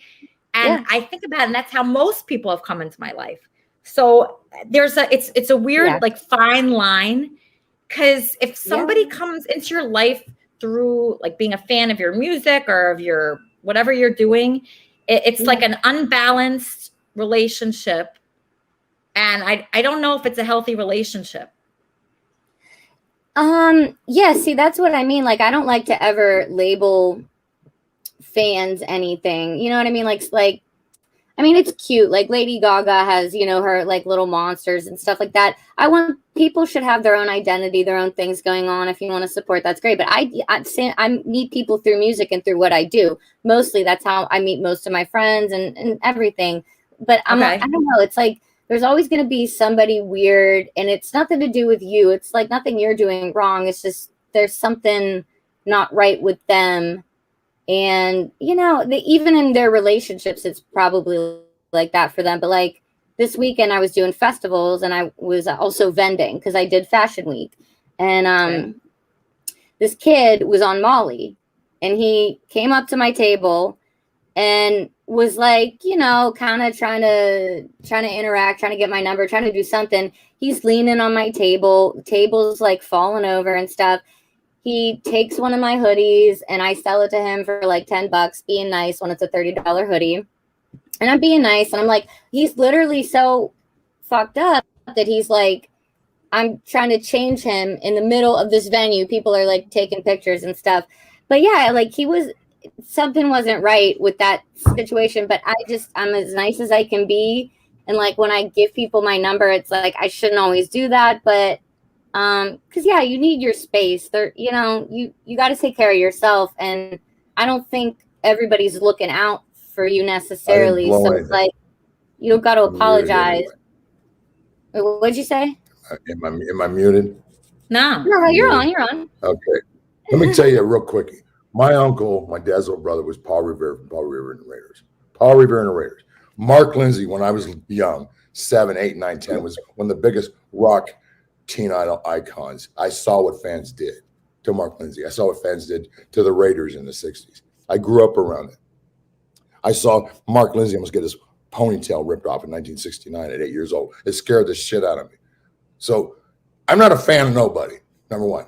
And I think about it, and that's how most people have come into my life. So it's a weird, like fine line. Because if somebody comes into your life through like being a fan of your music or of your, whatever you're doing, it's like an unbalanced relationship. And I don't know if it's a healthy relationship. Yeah, see, that's what I mean. Like, I don't like to ever label fans anything. You know what I mean? Like, I mean, it's cute. Like Lady Gaga has, you know, her like little monsters and stuff like that. I want people should have their own identity, their own things going on. If you want to support, that's great. But I meet people through music and through what I do. Mostly that's how I meet most of my friends and everything. But I don't know. It's like, there's always going to be somebody weird, and it's nothing to do with you. It's like nothing you're doing wrong. It's just there's something not right with them. And, you know, even in their relationships, it's probably like that for them. But like this weekend, I was doing festivals, and I was also vending because I did Fashion Week. And this kid was on Molly, and he came up to my table and was like, you know, kind of trying to interact, trying to get my number, trying to do something. He's leaning on my table's like falling over and stuff. He takes one of my hoodies and I sell it to him for like $10, being nice when it's a $30 hoodie. And I'm being nice. And I'm like, he's literally so fucked up that he's like, I'm trying to change him in the middle of this venue. People are like taking pictures and stuff. But yeah, like something wasn't right with that situation, but I'm as nice as I can be. And like when I give people my number, it's like I shouldn't always do that, but because you need your space. There, you know, you got to take care of yourself, and I don't think everybody's looking out for you necessarily. So it's like you don't got to apologize. What'd you say? Am I muted? No, you're on. Okay, let me tell you real quickie. My uncle, my dad's little brother, was Paul Revere from Paul Revere and the Raiders. Paul Revere and the Raiders. Mark Lindsay, when I was young, 7, 8, 9, 10, was one of the biggest rock teen idol icons. I saw what fans did to Mark Lindsay. I saw what fans did to the Raiders in the 60s. I grew up around it. I saw Mark Lindsay almost get his ponytail ripped off in 1969 at 8 years old. It scared the shit out of me. So I'm not a fan of nobody, number one.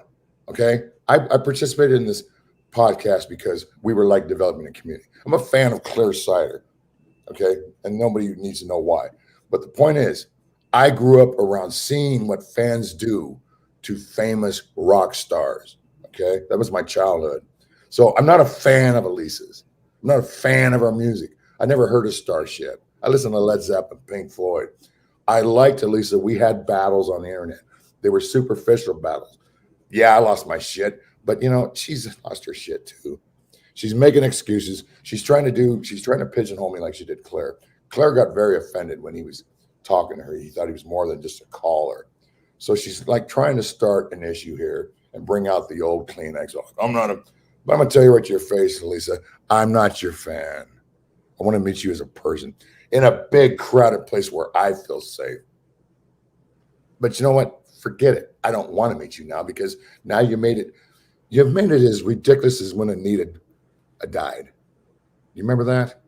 Okay? I participated in this podcast because we were like developing a community. I'm a fan of Clear Cider, okay? And nobody needs to know why. But the point is, I grew up around seeing what fans do to famous rock stars, okay? That was my childhood. So I'm not a fan of Elisa's. I'm not a fan of her music. I never heard of Starship. I listened to Led Zeppelin, Pink Floyd. I liked Elisa. We had battles on the internet. They were superficial battles. Yeah, I lost my shit. But, you know, she's lost her shit too. She's making excuses. She's trying to pigeonhole me like she did Claire. Claire got very offended when he was talking to her. He thought he was more than just a caller. So she's like trying to start an issue here and bring out the old Kleenex. But I'm going to tell you right to your face, Elisa, I'm not your fan. I want to meet you as a person in a big crowded place where I feel safe. But you know what? Forget it. I don't want to meet you now because now you've made it as ridiculous as when Anita died. You remember that?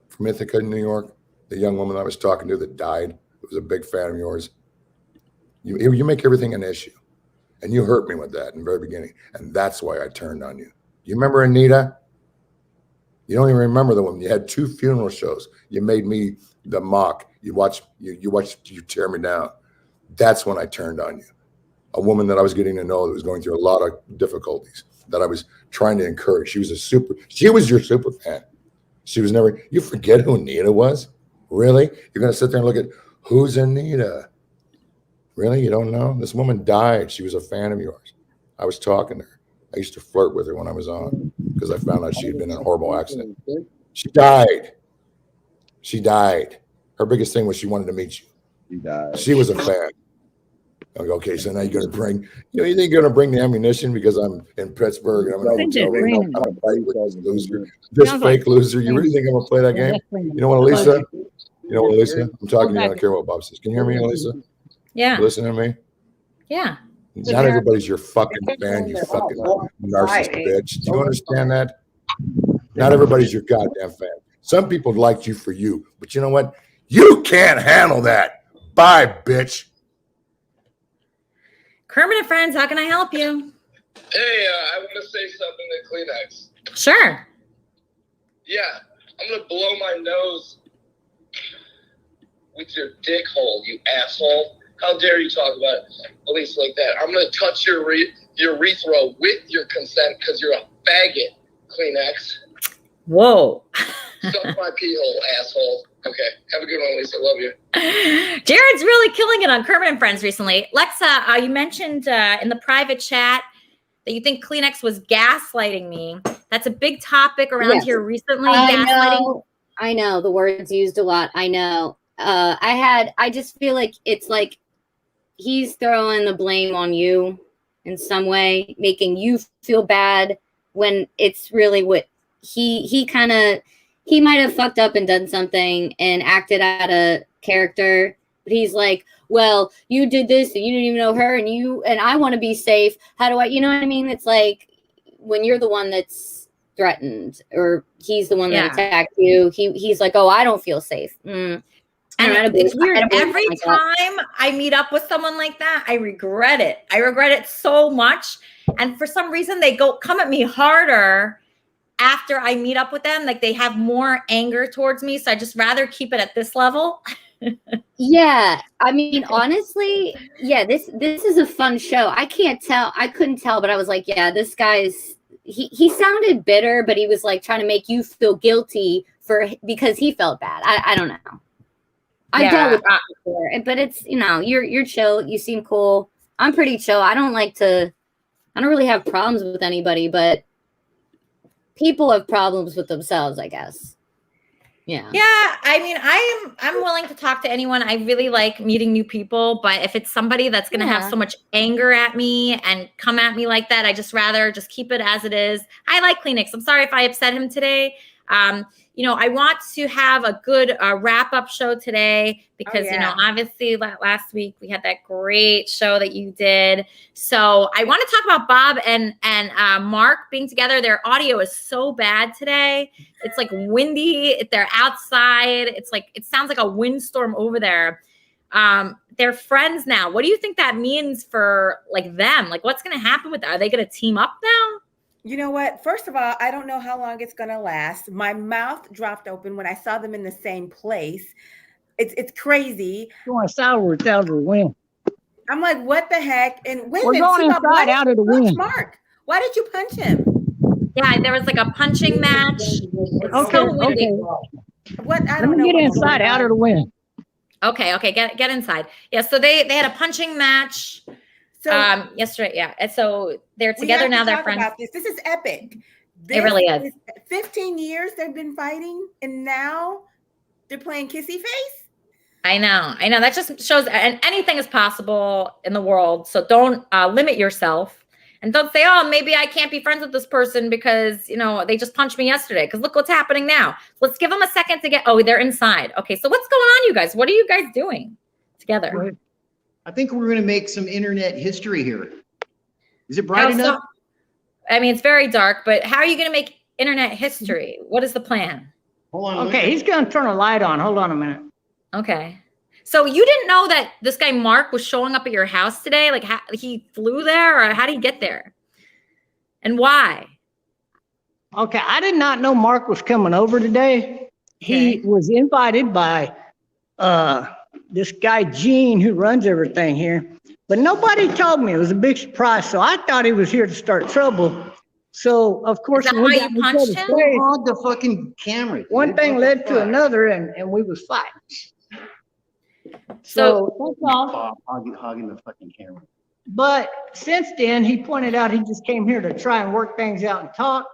From Ithaca, New York? The young woman I was talking to that died, who was a big fan of yours. You make everything an issue. And you hurt me with that in the very beginning. And that's why I turned on you. You remember Anita? You don't even remember the woman. You had 2 funeral shows. You made me the mock. You watched you tear me down. That's when I turned on you. A woman that I was getting to know that was going through a lot of difficulties that I was trying to encourage. She was your super fan. She was never, you forget who Anita was? Really? You're going to sit there and look at who's Anita? Really? You don't know? This woman died. She was a fan of yours. I was talking to her. I used to flirt with her when I was on because I found out she had been in a horrible accident. She died. She died. Her biggest thing was she wanted to meet you. She died. She was a fan. Okay, so now you're going to bring, you think you're going to bring the ammunition because I'm in Pittsburgh and I'm going to fight with this loser, this fake loser. You really think I'm going to play that game? You know what, Elisa? I'm talking to you. I don't care what Bob says. Can you hear me, Elisa? Yeah. You listen to me? Yeah. Not everybody's your fucking fan, you fucking narcissist bitch. Do you understand that? Not everybody's your goddamn fan. Some people liked you for you, but you know what? You can't handle that. Bye, bitch. Kermit and Friends, how can I help you? Hey, I want to say something to Kleenex. Sure. Yeah, I'm going to blow my nose with your dick hole, you asshole. How dare you talk about Elisa like that? I'm going to touch your urethra with your consent because you're a faggot, Kleenex. Whoa. Suck my pee hole, asshole. Okay, have a good one, Elisa. Love you. Jared's really killing it on Kermit and Friends recently. Lexa, you mentioned in the private chat that you think Kleenex was gaslighting me. That's a big topic around here recently. I know the word's used a lot. I know. I just feel like it's like he's throwing the blame on you in some way, making you feel bad when it's really what he might have fucked up and done something and acted out of character, but he's like, well, you did this and you didn't even know her and I want to be safe. How do I, you know what I mean? It's like when you're the one that's threatened or he's the one that attacked you, he's like, oh, I don't feel safe. And it's weird. Every time I meet up with someone like that, I regret it. I regret it so much. And for some reason, they come at me harder after I meet up with them. Like they have more anger towards me. So I just rather keep it at this level. Yeah. I mean, honestly, yeah, this is a fun show. I couldn't tell, but I was like, yeah, this guy's, he sounded bitter, but he was like trying to make you feel guilty because he felt bad. I don't know. I dealt with that before, but it's, you're chill. You seem cool. I'm pretty chill. I don't really have problems with anybody, but people have problems with themselves, I guess. Yeah. Yeah. I mean, I'm willing to talk to anyone. I really like meeting new people, but if it's somebody that's going to have so much anger at me and come at me like that, I just rather just keep it as it is. I like Kleenex. I'm sorry if I upset him today. I want to have a good wrap-up show today because, obviously last week we had that great show that you did. So I want to talk about Bob and Mark being together. Their audio is so bad today. It's like windy. They're outside. It's like, it sounds like a windstorm over there. They're friends now. What do you think that means for like them? Like what's going to happen with that? Are they going to team up now? You know what? First of all, I don't know how long it's going to last. My mouth dropped open when I saw them in the same place. It's crazy. Going southward out of the wind. I'm like, what the heck? And wait a We're minute, going inside out of the wind. Mark, why did you punch him? Yeah, there was like a punching match. It's so windy. What? I Let don't me know. get inside out of the wind. Okay, get inside. Yeah, so they had a punching match. So yesterday, yeah. And so they're together now. They're friends. About this is epic. It really is. 15 years they've been fighting, and now they're playing kissy face. I know. That just shows, and anything is possible in the world. So don't limit yourself, and don't say, "Oh, maybe I can't be friends with this person because they just punched me yesterday." Because look what's happening now. Let's give them a second to get. Oh, they're inside. Okay, so what's going on, you guys? What are you guys doing together? I think we're going to make some internet history here. Is it bright enough? I mean, it's very dark, but how are you going to make internet history? What is the plan? Hold on. Okay, he's going to turn a light on. Hold on a minute. Okay. So you didn't know that this guy Mark was showing up at your house today? Like he flew there, or how did he get there? And why? Okay, I did not know Mark was coming over today. He was invited by this guy Gene who runs everything here, but nobody told me. It was a big surprise, so I thought he was here to start trouble. So of course, is that why you punched him? On the fucking camera. One thing led to another, and we was fighting. So that's all. Hogging the fucking camera. But since then, he pointed out he just came here to try and work things out and talk.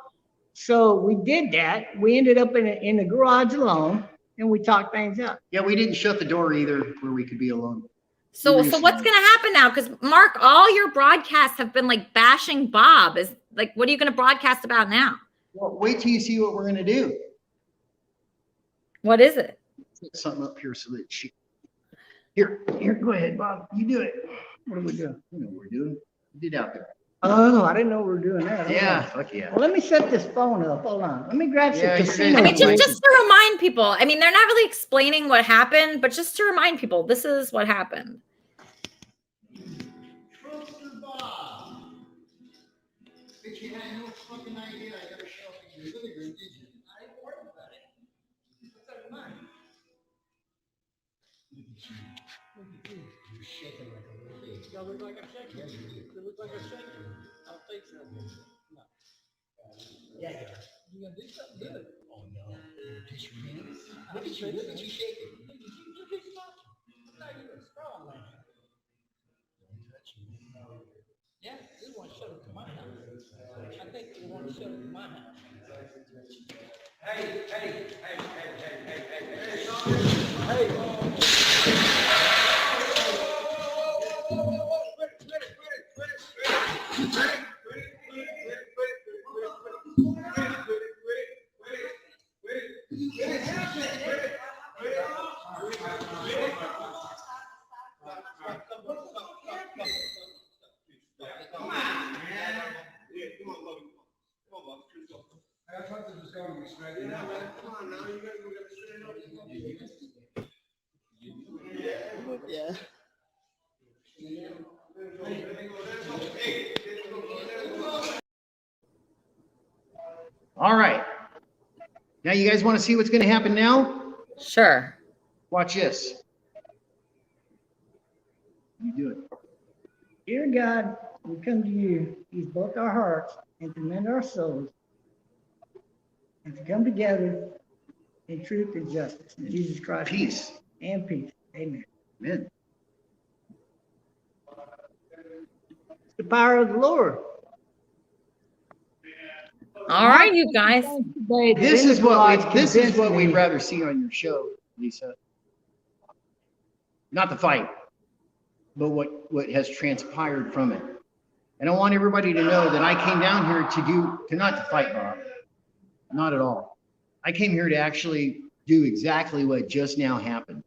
So we did that. We ended up in the garage alone. and we talk things out. Yeah, we didn't shut the door either where we could be alone. So what's going to happen now? Because Mark, all your broadcasts have been like bashing Bob. Is like, what are you going to broadcast about now? Well, wait till you see what we're going to do. What is it? Put something up here so that she. Here, go ahead, Bob. You do it. What are we doing? You know what we're doing. Get out there. Oh, I didn't know we were doing that. Yeah, fuck yeah. Well, let me set this phone up. Hold on. Let me grab some casino. I mean, just to remind people. I mean, they're not really explaining what happened, but just to remind people, this is what happened. But you had no fucking idea I got a show in your living room, did you? I didn't worry about it. What's that mine? Look at you. You're shaking like a little baby. You look like a shaker. Yeah, you do. You look like a shaker. I don't think so. No. Yeah, you gonna do something good. Oh no. You're gonna touch your hands? Look at you. Look at you shaking. Look at you. Now you're strong like that. Don't touch me. Yeah, they want to shut it to my house. I think they want to shut it to my house. Hey. Yeah. All right. Now you guys want to see what's going to happen now? Sure. Watch this. You do it. Dear God, we come to you, ease both our hearts and to mend our souls, and to come together in truth and justice. In Jesus Christ. Peace. And peace. Amen. Amen. It's the power of the Lord. All right, you guys. This is what we'd rather see on your show, Lisa. Not the fight, but what has transpired from it. And I want everybody to know that I came down here not to fight Bob. Not at all. I came here to actually do exactly what just now happened.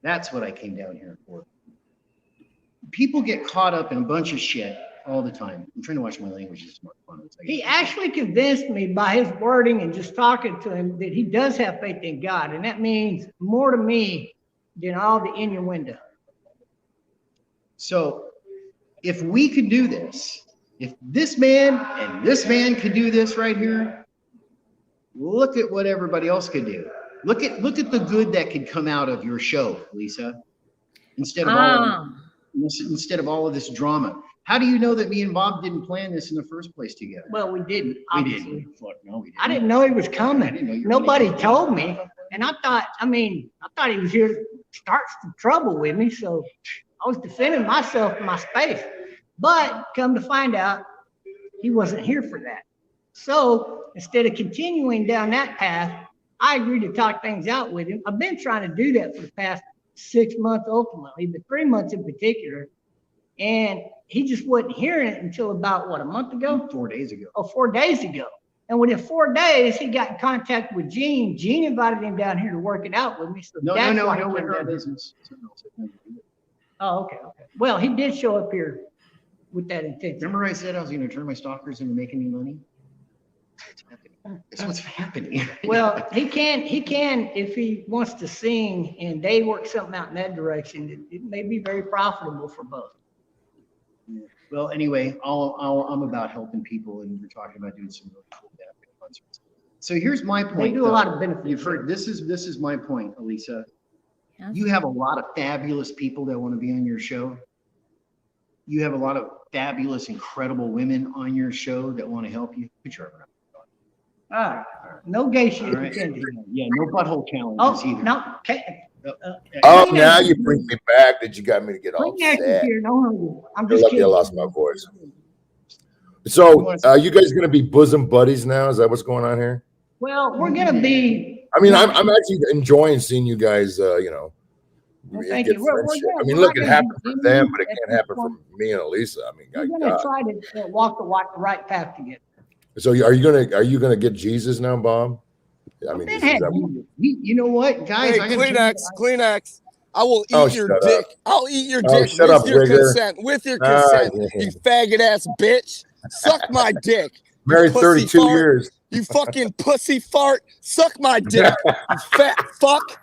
That's what I came down here for. People get caught up in a bunch of shit all the time. I'm trying to watch my language. It's more fun. He actually convinced me by his wording and just talking to him that he does have faith in God. And that means more to me than all the innuendo. So if we could do this, if this man and this man could do this right here, look at what everybody else could do. Look at the good that could come out of your show, Lisa. Instead of all of this drama. How do you know that me and Bob didn't plan this in the first place together? Well, we didn't. Obviously. We didn't. Fuck, no, we didn't. I didn't know he was coming. Nobody told me. And I thought he was here to start some trouble with me. So I was defending myself in my space. But come to find out, he wasn't here for that. So instead of continuing down that path, I agreed to talk things out with him. I've been trying to do that for the past 6 months ultimately, but 3 months in particular. And he just wasn't hearing it until about, a month ago? 4 days ago. Oh, 4 days ago. And within 4 days, he got in contact with Gene. Gene invited him down here to work it out with me. So No, we're not business. Oh, okay. Well, he did show up here with that intention. Remember I said I was going to turn my stalkers into making me money? That's what's happening. Well, he can if he wants to sing and they work something out in that direction. It may be very profitable for both. Well, anyway, I'm about helping people, and we're talking about doing some really cool benefit concerts. So here's my point. They do a lot of benefits. You've heard this is my point, Elisa. Yeah. You have a lot of fabulous people that want to be on your show. You have a lot of fabulous, incredible women on your show that want to help you. Put your arm around. No gay shit. Right. Yeah, no butthole challenges either. No. Now you bring me back that you got me to get all sad. I'm just kidding. I lost my voice. So, are you guys going to be bosom buddies now? Is that what's going on here? Well, we're going to be I mean, I'm actually enjoying seeing you guys. Thank get you. friendship. I mean, look, it happened for them, but it can't happen for me and Elisa. I mean, we're going to try to walk the right path together. So are you gonna get Jesus now, Bob? I mean, you know what, guys? Hey, Kleenex. I will eat your shut dick. up. I'll eat your Oh, dick shut with up, your Wigger. consent. With your consent, you faggot ass bitch. Suck my dick. Married You 32 pussy fart. years. You fucking pussy fart. Suck my dick. You fat fuck.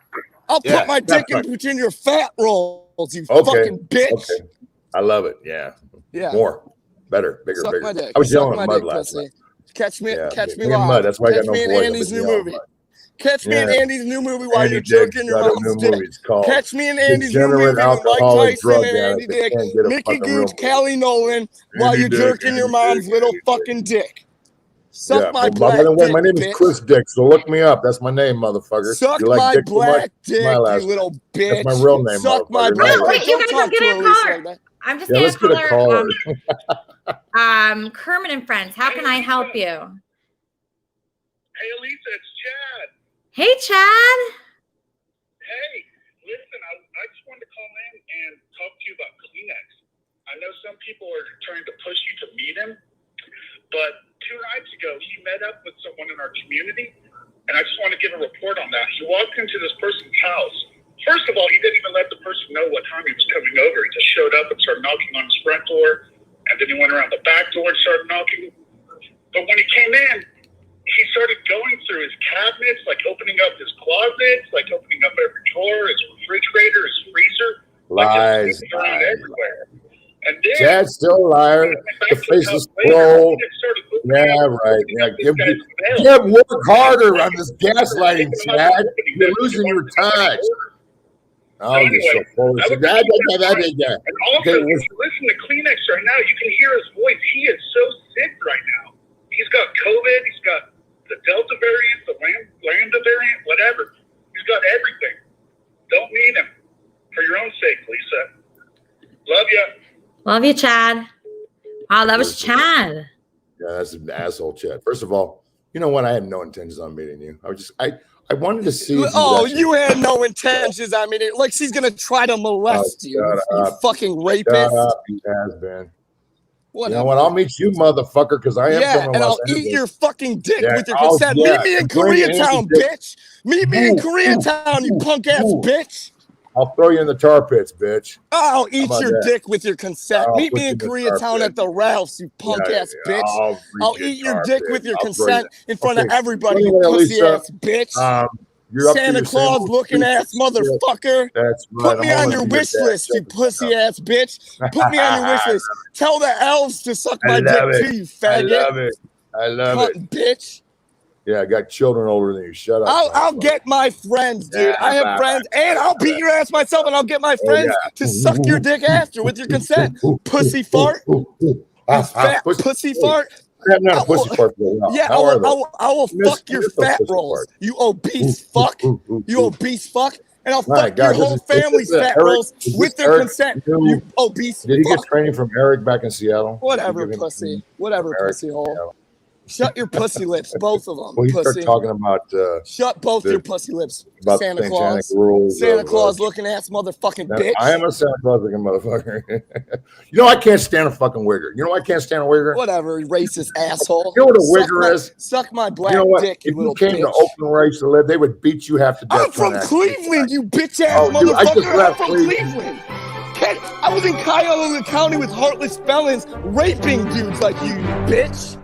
I'll Yeah, put my dick in between your fat rolls. You Okay. fucking bitch. Okay. I love it. Yeah. Yeah. More. Better. Bigger. Suck bigger. my dick. I was Suck yelling my at Mud dick, last pussy. night. Catch me Me live. and Mud. That's why I Catch got me no in voice. Andy's I've new been yelling, movie. Mud. Catch me in Yeah. Andy's new movie while Andy you're Dick jerking your got a mom's new dick. movie. It's called Catch me in Andy's new Degenerate movie with Mike Alcoholic Tyson Drug and Andy Addict that Dick, can't get a Mickey fucking real Gooch, Callie Nolan while Andy you're Dick, jerking your Andy mom's Dick, little Andy fucking dick. Suck Yeah. my Well, black by the way, dick, my name is bitch. Chris Dick, so look me up. That's my name, motherfucker. Suck You like my dick too much? black It's my dick, you last little name. bitch. That's my real name, Suck my motherfucker. black No, dick. Wait, you Don't guys are talk to getting a Elisa caller. like that. I'm just Yeah, gonna let's get a caller. caller. Kermit and Friends. How can I help you? Hey, Elisa, it's Chad. Hey, Chad. Hey, listen, I just wanted to call in and talk to you about Kleenex. I know some people are trying to push you to meet him, but 2 nights ago, he met up with someone in our community, and I just want to give a report on that. He walked into this person's house. First of all, he didn't even let the person know what time he was coming over. He just showed up and started knocking on his front door, and then he went around the back door and started knocking. But when he came in, he started going through his cabinets, like opening up his closets, like opening up every drawer, his refrigerator, his freezer, Lies. like around everywhere. And then Chad's still a liar. The face is full. Yeah, right. Yeah, work harder on this gaslighting, Chad. You're losing your time. Oh, you're so full of shit. And also, if you listen to Kleenex right now, you can hear his voice. He is so sick right now. He's got COVID. He's got the Delta variant, the Lambda variant, whatever. He's got everything. Don't meet him. For your own sake, Lisa. Love you. Love you, Chad. Wow, that was Chad. Yeah, that's an asshole, Chad. First of all, you know what? I had no intentions on meeting you. I wanted to see. You had no intentions. I mean, like she's gonna try to molest you. You fucking rapist. Shut up, you has-been. Whatever. You know what? I'll meet you, motherfucker, because I am and from I'll Los eat Angeles. your fucking dick with your Oh, consent. yeah. Meet me in Bring Andy Koreatown, Dick. bitch. Meet me in Koreatown, you punk ass bitch. I'll throw you in the tar pits, bitch. I'll eat about your that? dick with your consent. I'll Meet put me you in in the tar Koreatown pit. at the Ralphs, you punk ass bitch. I'll eat your dick with your consent in front of everybody, you pussy ass bitch. You're up to Santa your Claus same looking ass shit. motherfucker. That's right. Put me I'm on your holding wish your list, you dad. pussy ass bitch. Put me on your wish list. Tell the elves to suck my I love dick it. too, you I faggot. love it. I love it. Bitch. Yeah, I got children older than you. Shut up. I'll get my friends, dude. I have friends, and I'll beat your ass myself, and I'll get my friends to suck your dick after with your consent. Pussy fart. You fat pussy fart. I haven't had a pussy fart for a while. Yeah, How are they? I will fuck your fat rolls. You obese fuck. You obese fuck. And I'll fuck your whole family's fat rolls with their consent. You obese Did he get fuck. training from Eric back in Seattle? Whatever, pussy. Whatever, pussy hole. Shut your pussy lips, both of them. Well, you pussy. start talking about Shut both your pussy lips, about Santa the Claus. satanic rules Santa of, Claus looking ass motherfucking bitch. I am a Santa Claus looking motherfucker. You know I can't stand a fucking wigger. You know I can't stand a wigger. Whatever, wracist asshole. You know what a wigger is? Suck my black You know what? dick, you If little you came bitch. to Oakland where I used to live, they would beat you half to death. I'm from Cleveland, you bitch ass Oh, dude, I just motherfucker. I'm left from Cleveland. I was in Cuyahoga County with heartless felons raping dudes like you bitch.